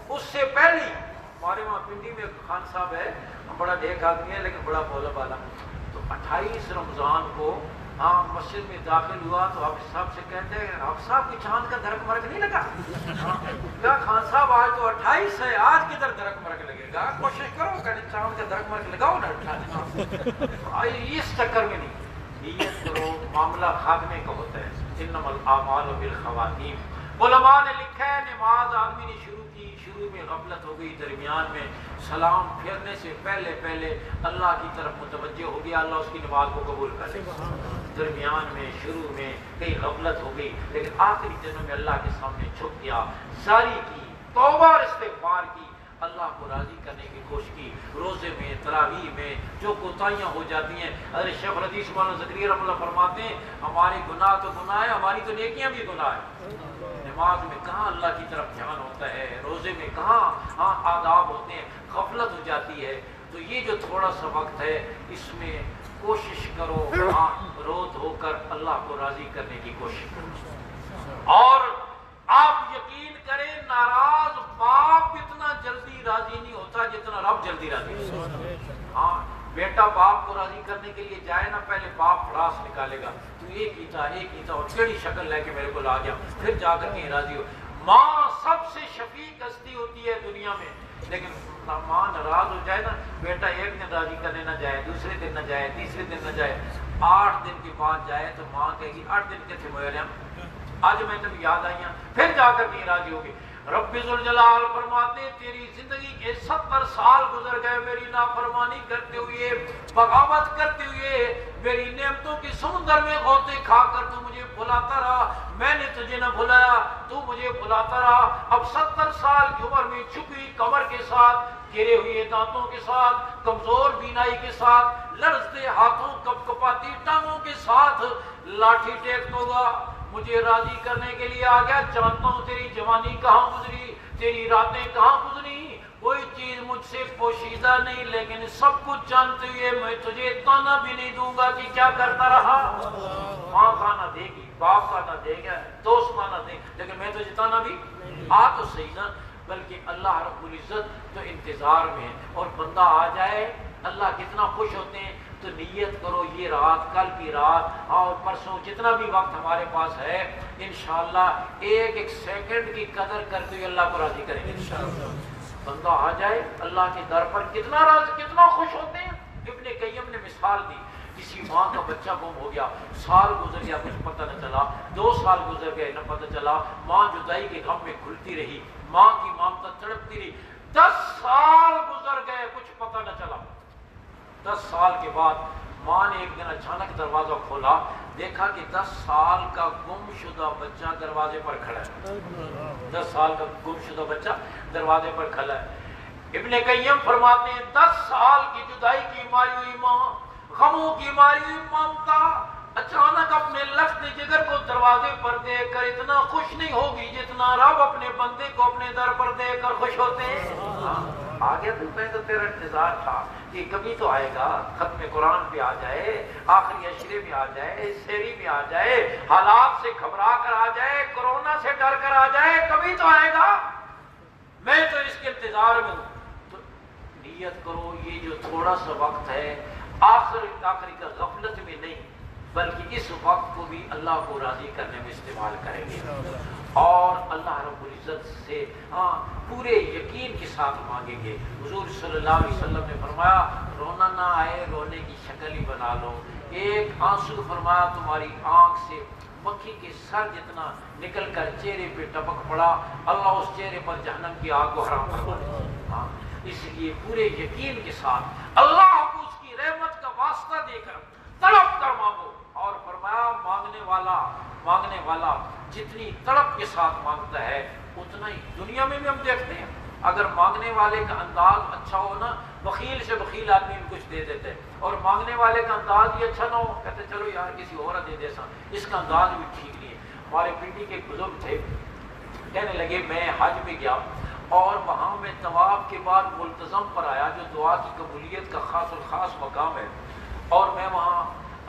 اس سے پہلے ہمارے وہاں پنڈی میں خان صاحب ہے، بڑا نیک آدمی ہے لیکن بڑا بولا بالا، تو 28 رمضان کو ہاں مسجد میں داخل ہوا تو حافظ صاحب سے کہتے ہیں حافظ صاحب کی چاند کا درک مرک نہیں لگا؟ کہا خان صاحب آج تو 28 ہے، آج کدھر درک مرک لگے گا، کوشش کرو کہ چاند کا درک مرک لگاؤ نا۔ اس چکر میں نہیں، نیت کرو، معاملہ خاتمے کا ہوتا ہے، انما الاعمال بالخواتیم۔ علماء نے لکھا ہے نماز آدمی نے شروع کی، شروع میں غفلت ہو گئی، درمیان میں سلام پھیرنے سے پہلے اللہ کی طرف متوجہ ہو گیا، اللہ اس کی نماز کو قبول کر لے، درمیان میں شروع میں کئی غفلت ہو گئی، لیکن آخری دنوں میں اللہ کے سامنے جھک گیا، زاری کی، توبہ اور استغفار کی، اللہ کو راضی کرنے کی کوشش کی. روزے میں، تراویح میں جو کوتاہیاں ہو جاتی ہیں، حضرت شیخ الحدیث مولانا زکریا رحمۃ اللہ فرماتے ہیں ہمارے گناہ تو گناہ ہے، ہماری تو نیکیاں بھی گناہ ہے. نماز میں کہاں اللہ کی طرف دھیان ہوتا ہے، روزے میں کہاں آداب ہوتے ہیں، غفلت ہو جاتی ہے. تو یہ جو تھوڑا سا وقت ہے اس میں کوشش کرو رو دھو کر اللہ کو راضی کرنے کی کوشش کرو. اور آپ یقین کریں ناراض باپ اتنا جلدی راضی نہیں ہوتا جتنا رب جلدی راضی ہوتا ہے. ہاں بیٹا باپ کو راضی کرنے کے لیے جائے نا، پہلے باپ فراس نکالے گا تو ایک ہی تھا اور کیڑی شکل لے کے میرے کو لا گیا، پھر جا کر کے راضی ہو. ماں سب سے شفیق ہستی ہوتی ہے دنیا میں، لیکن ماں ناراض ہو جائے نا، بیٹا ایک دن راضی کرنے نہ جائے، دوسرے دن نہ جائے، تیسرے دن نہ جائے، 8 دن کے بعد جائے تو ماں کہے گی 8 دن کے تھے مریم، آج میں تب یاد آئی ہیں، پھر جا کر نہیں راضی ہوگی. رب ذوالجلال فرماتے تیری زندگی کے 70 سال گزر گئے میری نافرمانی کرتے ہوئے، بغاوت کرتے ہوئے، میری نعمتوں کے سمندر میں غوطے کھا کر تو مجھے بلاتا رہا، میں نے تجھے نہ بلایا، تو مجھے بلاتا رہا. اب 70 سال کی عمر میں چھپی کمر کے ساتھ، گرے ہوئے دانتوں کے ساتھ، کمزور بینائی کے ساتھ، لرزتے ہاتھوں، کپ کپاتی ٹانگوں کے ساتھ لاٹھی ٹیکتا ہوا مجھے راضی کرنے کے لیے آ گیا. جانتا ہوں تیری جوانی کہاں گزری، تیری راتیں کہاں گزری، کوئی چیز مجھ سے پوشیدہ نہیں، لیکن سب کچھ جانتے ہوئے میں تجھے تانا بھی نہیں دوں گا کہ کیا کرتا رہا. ماں تانا دے گی، باپ تانا دے گا، دوست تانا دے، لیکن میں تجھے تانا بھی آ تو صحیح نا. بلکہ اللہ رب العزت تو انتظار میں ہے، اور بندہ آ جائے اللہ کتنا خوش ہوتے ہیں. تو نیت کرو یہ رات، کل کی رات اور پرسوں جتنا بھی وقت ہمارے پاس ہے، انشاءاللہ ایک ایک سیکنڈ کی قدر کرتے ہوئے اللہ کو راضی کریں گے انشاءاللہ. بندہ آ جائے اللہ کے در پر کتنا راضی، کتنا خوش ہوتے ہیں. ابن قیم نے مثال دی، کسی ماں کا بچہ گم ہو گیا، سال گزر گیا کچھ پتہ نہ چلا، 2 سال گزر گئے نہ پتہ چلا، ماں جدائی کے غم میں کھلتی رہی، ماں کی ممتا تڑپتی رہی. 10 سال گزر گئے کچھ پتہ نہ چلا. 10 سال کے بعد ماں نے ایک دن اچانک دروازہ کھولا، دیکھا کہ 10 سال کا گم شدہ بچہ دروازے پر کھڑا ہے. 10 سال کا گم شدہ بچہ دروازے پر کھڑا ہے. ابن قیم فرماتے ہیں 10 سال کی جدائی کی ماری ہوئی ماں، غموں کی ماری ہوئی ممتا اچانک اپنے لخت جگر کو دروازے پر دیکھ کر اتنا خوش نہیں ہوگی جتنا رب اپنے بندے کو اپنے در پر دیکھ کر خوش ہوتے ہیں. آ گیا تو میں تو تیرا انتظار تھا کہ کبھی تو آئے گا، ختم قرآن پہ آ جائے، آخری عشرے میں آ جائے، سحری میں آ جائے، حالات سے گھبرا کر آ جائے، کورونا سے ڈر کر آ جائے، کبھی تو آئے گا. میں تو اس کے انتظار میں ہوں. تو نیت کرو یہ جو تھوڑا سا وقت ہے آخری کا غفلت میں نہیں، بلکہ اس وقت کو بھی اللہ کو راضی کرنے میں استعمال کریں گے، اور اللہ رب العزت سے پورے یقین کے ساتھ مانگیں گے. حضور صلی اللہ علیہ وسلم نے فرمایا رونا نہ آئے رونے کی شکل ہی بنا لو. ایک آنسو فرمایا تمہاری آنکھ سے مکھی کے سر جتنا نکل کر چہرے پہ ٹپک پڑا، اللہ اس چہرے پر جہنم کی آگ کو حرام فرما دے. اس لیے پورے یقین کے ساتھ اللہ کو اس کی رحمت کا واسطہ دے کر تڑپ کر مانگو. اور فرمایا مانگنے والا جتنی تڑپ کے ساتھ مانگتا ہے اتنا ہی دنیا میں بھی ہم دیکھتے ہیں. اگر مانگنے والے کا انداز اچھا ہو نا، بخیل سے بخیل آدمی بھی کچھ دے دیتے ہیں، اور مانگنے والے کا انداز بھی اچھا نہ ہو کہتے چلو یار کسی اور دے دے سا، اس کا انداز بھی ٹھیک نہیں ہے. ہمارے پنڈی کے بزرگ تھے، کہنے لگے میں حج میں گیا اور وہاں میں طواف کے بعد ملتزم پر آیا جو دعا کی قبولیت کا خاص اور خاص مقام ہے، اور میں وہاں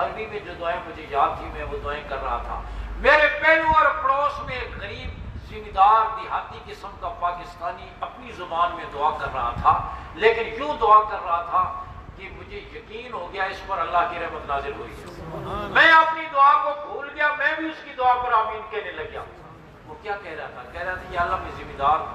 عربی میں جو دعائیں مجھے یاد تھی میں وہ دعائیں کر رہا تھا. میرے پہلو اور پڑوس میں ایک غریب ذمہ دار دیہاتی قسم کا پاکستانی اپنی زبان میں دعا کر رہا تھا، لیکن یوں دعا کر رہا تھا کہ مجھے یقین ہو گیا اس پر اللہ کی رحمت نازل ہوئی ہے. میں اپنی دعا کو بھول گیا، میں بھی اس کی دعا پر آمین کہنے لگ گیا. وہ کیا کہہ رہا تھا؟ کہہ رہا تھا یا اللہ میں ذمہ دار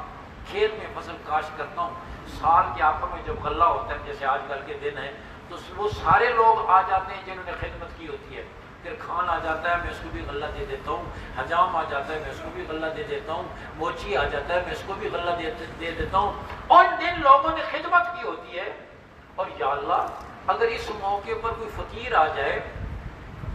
کھیت میں فصل کاشت کرتا ہوں، سال کے آخر میں جب غلہ ہوتا ہے جیسے آج کل کے دن ہے تو وہ سارے لوگ آ جاتے ہیں جنہوں نے خدمت کی ہوتی ہے. پھر خان آ جاتا ہے میں اس کو بھی غلہ دے دیتا ہوں، حجام آ جاتا ہے میں اس کو بھی غلہ دے دیتا ہوں، موچی آ جاتا ہے میں اس کو بھی غلہ دے دیتا ہوں. اور جن لوگوں نے خدمت کی ہوتی ہے، اور یا اللہ اگر اس موقع پر کوئی فقیر آ جائے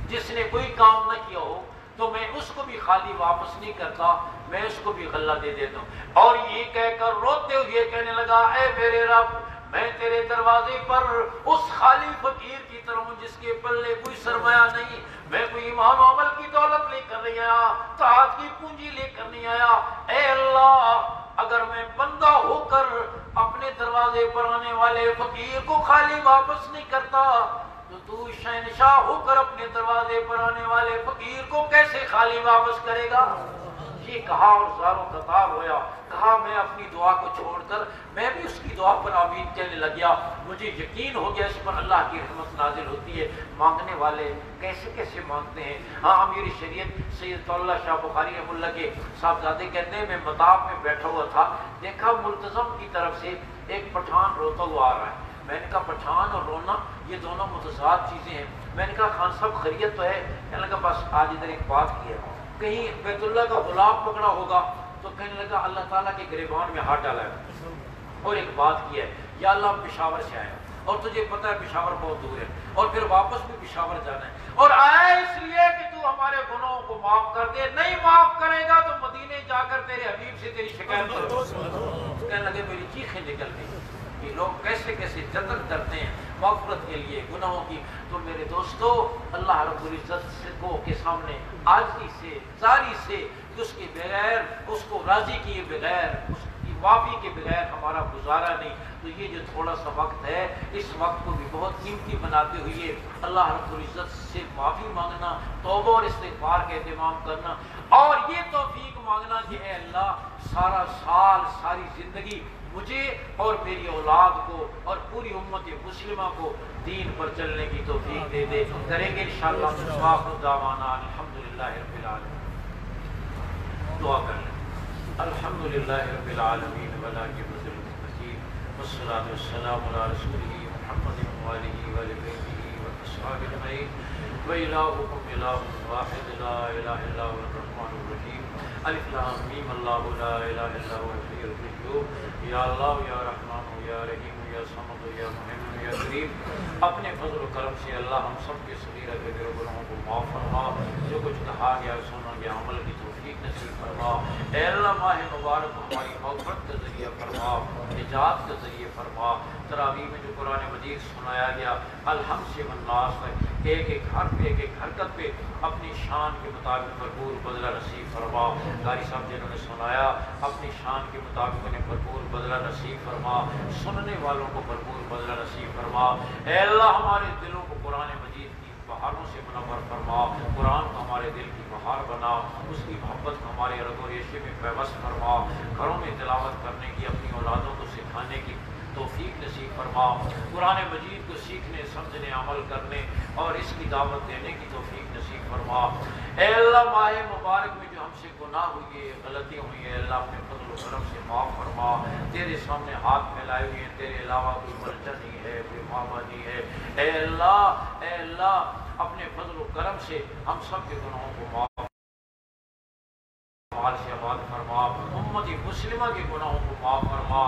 جس نے کوئی کام نہ کیا ہو تو میں اس کو بھی خالی واپس نہیں کرتا، میں اس کو بھی غلہ دے دیتا ہوں۔ اور یہ کہہ کر روتے ہوئے کہنے لگا اے میرے رب، میں تیرے دروازے پر اس خالی فقیر کی طرح ہوں جس کے پلے کوئی سرمایہ نہیں، میں کوئی ایمان و عمل کی دولت لے کر نہیں آیا، طاعت کی پونجی لے کر نہیں آیا۔ اے اللہ، اگر میں بندہ ہو کر اپنے دروازے پر آنے والے فقیر کو خالی واپس نہیں کرتا تو شہنشاہ ہو کر اپنے دروازے پر آنے والے فقیر کو کیسے خالی واپس کرے گا؟ یہ کہا اور زاروں خطاب ہویا، کہا میں اپنی دعا کو چھوڑ کر میں بھی اس کی دعا پر آمین کہنے لگ گیا۔ مجھے یقین ہو گیا اس پر اللہ کی رحمت نازل ہوتی ہے۔ مانگنے والے کیسے کیسے مانگتے ہیں۔ ہاں، امیر شریعت سید اللہ شاہ بخاری رحمۃ اللہ کے صاحبزادے کہتے ہیں میں مطاف میں بیٹھا ہوا تھا، دیکھا ملتزم کی طرف سے ایک پٹھان روتا ہوا آ رہا ہے۔ میں نے کہا پٹھان اور رونا یہ دونوں متضاد چیزیں ہیں۔ میں نے کہا خان صاحب خیریت تو ہے؟ کہنے لگا بس آج ادھر ایک بات کی ہے، کہیں بیت اللہ کا غلام پکڑا ہوگا تو کہنے لگا اللہ تعالیٰ کے گریبان میں ہاتھ ڈالا ہے اور ایک بات کی ہے، یا اللہ ہم پشاور سے آئے اور تجھے پتہ ہے پشاور بہت دور ہے اور پھر واپس بھی پشاور جانا ہے اور آیا اس لیے کہ تو ہمارے گناہوں کو معاف کر دے، نہیں معاف کرے گا تو مدینے جا کر تیرے حبیب سے تیری شکایت کرو۔ کہنے لگے میری چیخیں نکل گئی، یہ لوگ کیسے کیسے جتن کرتے ہیں مغفرت کے لیے گناہوں کی۔ تو میرے دوستو، اللہ رب العزت کو کے سامنے عاجزی سے، زاری سے، کہ اس کے بغیر، اس کو راضی کیے بغیر، اس کی معافی کے بغیر ہمارا گزارا نہیں۔ تو یہ جو تھوڑا سا وقت ہے، اس وقت کو بھی بہت قیمتی بناتے ہوئے اللہ رب العزت سے معافی مانگنا، توبہ اور استغفار کا اہتمام کرنا اور یہ توفیق مانگنا کہ اے اللہ سارا سال، ساری زندگی مجھے اور میری اولاد کو اور پوری امت مسلمہ کو دین پر چلنے کی توفیق دے دے۔ کریں گے انشاءاللہ۔ وآخر دعوانا الحمدللہ رب العالمین۔ دعا کر لیں۔ الحمدللہ رب العالمین ولا کے بدل المجید والصلاة والسلام علی رسولہ محمد وآلہ وآلہ وصحبہ اجمعین وإلہکم الہ واحد لا الہ الا هو الرحمن الرحیم الف لام میم اللہ لا الہ الا هو الحی القیوم یا اللہ یا رحمان یا رحیم یا صمد یا محب یا کریم، اپنے فضل و کرم سے اللہ ہم سب کے صغیرہ کبیرہ گناہوں کو معاف فرما، جو کچھ کہا گیا سنا گیا عمل کی توفیق نصیب فرما۔ اے اللہ ماہ مبارک ہماری مغفرت کا ذریعہ فرما، نجات کا ذریعہ فرما۔ تراویح میں جو قرآن مجید سنایا گیا الحمد سے والناس تک، ایک ایک حرف ایک ایک حرکت پہ اپنی شان کے مطابق بھرپور بدلہ نصیب فرما۔ قاری صاحب جنہوں نے سنایا اپنی شان کے مطابق انہیں بھرپور بدلہ نصیب فرما، سننے والوں کو بھرپور بدلہ نصیب فرما۔ اے اللہ ہمارے دلوں کو قرآن مجید کی بہاروں سے منور فرما، قرآن کو ہمارے دل کی بہار بنا، اس کی محبت کو ہمارے رگ و ریشے میں پیوست فرما، گھروں میں تلاوت کرنے کی، اپنی اولادوں کو سکھانے کی توفیق نصیب فرما، قرآن مجید کو سیکھنے، سمجھنے، عمل کرنے اور اس کی دعوت دینے کی توفیق نصیب فرما۔ اے اللہ ماہ مبارک میں جو ہم سے گناہ ہوئے، غلطی ہوئی ہے، اللہ اپنے فضل و کرم سے معاف فرما۔ تیرے سامنے ہاتھ پھیلائے ہوئے ہیں، تیرے علاوہ کوئی ملجا نہیں ہے، کوئی معاوضہ نہیں ہے۔ اے اللہ اپنے فضل و کرم سے ہم سب کے گناہوں کو معاف سے آباد فرما، امت مسلمہ کے گناہوں کو معاف فرما۔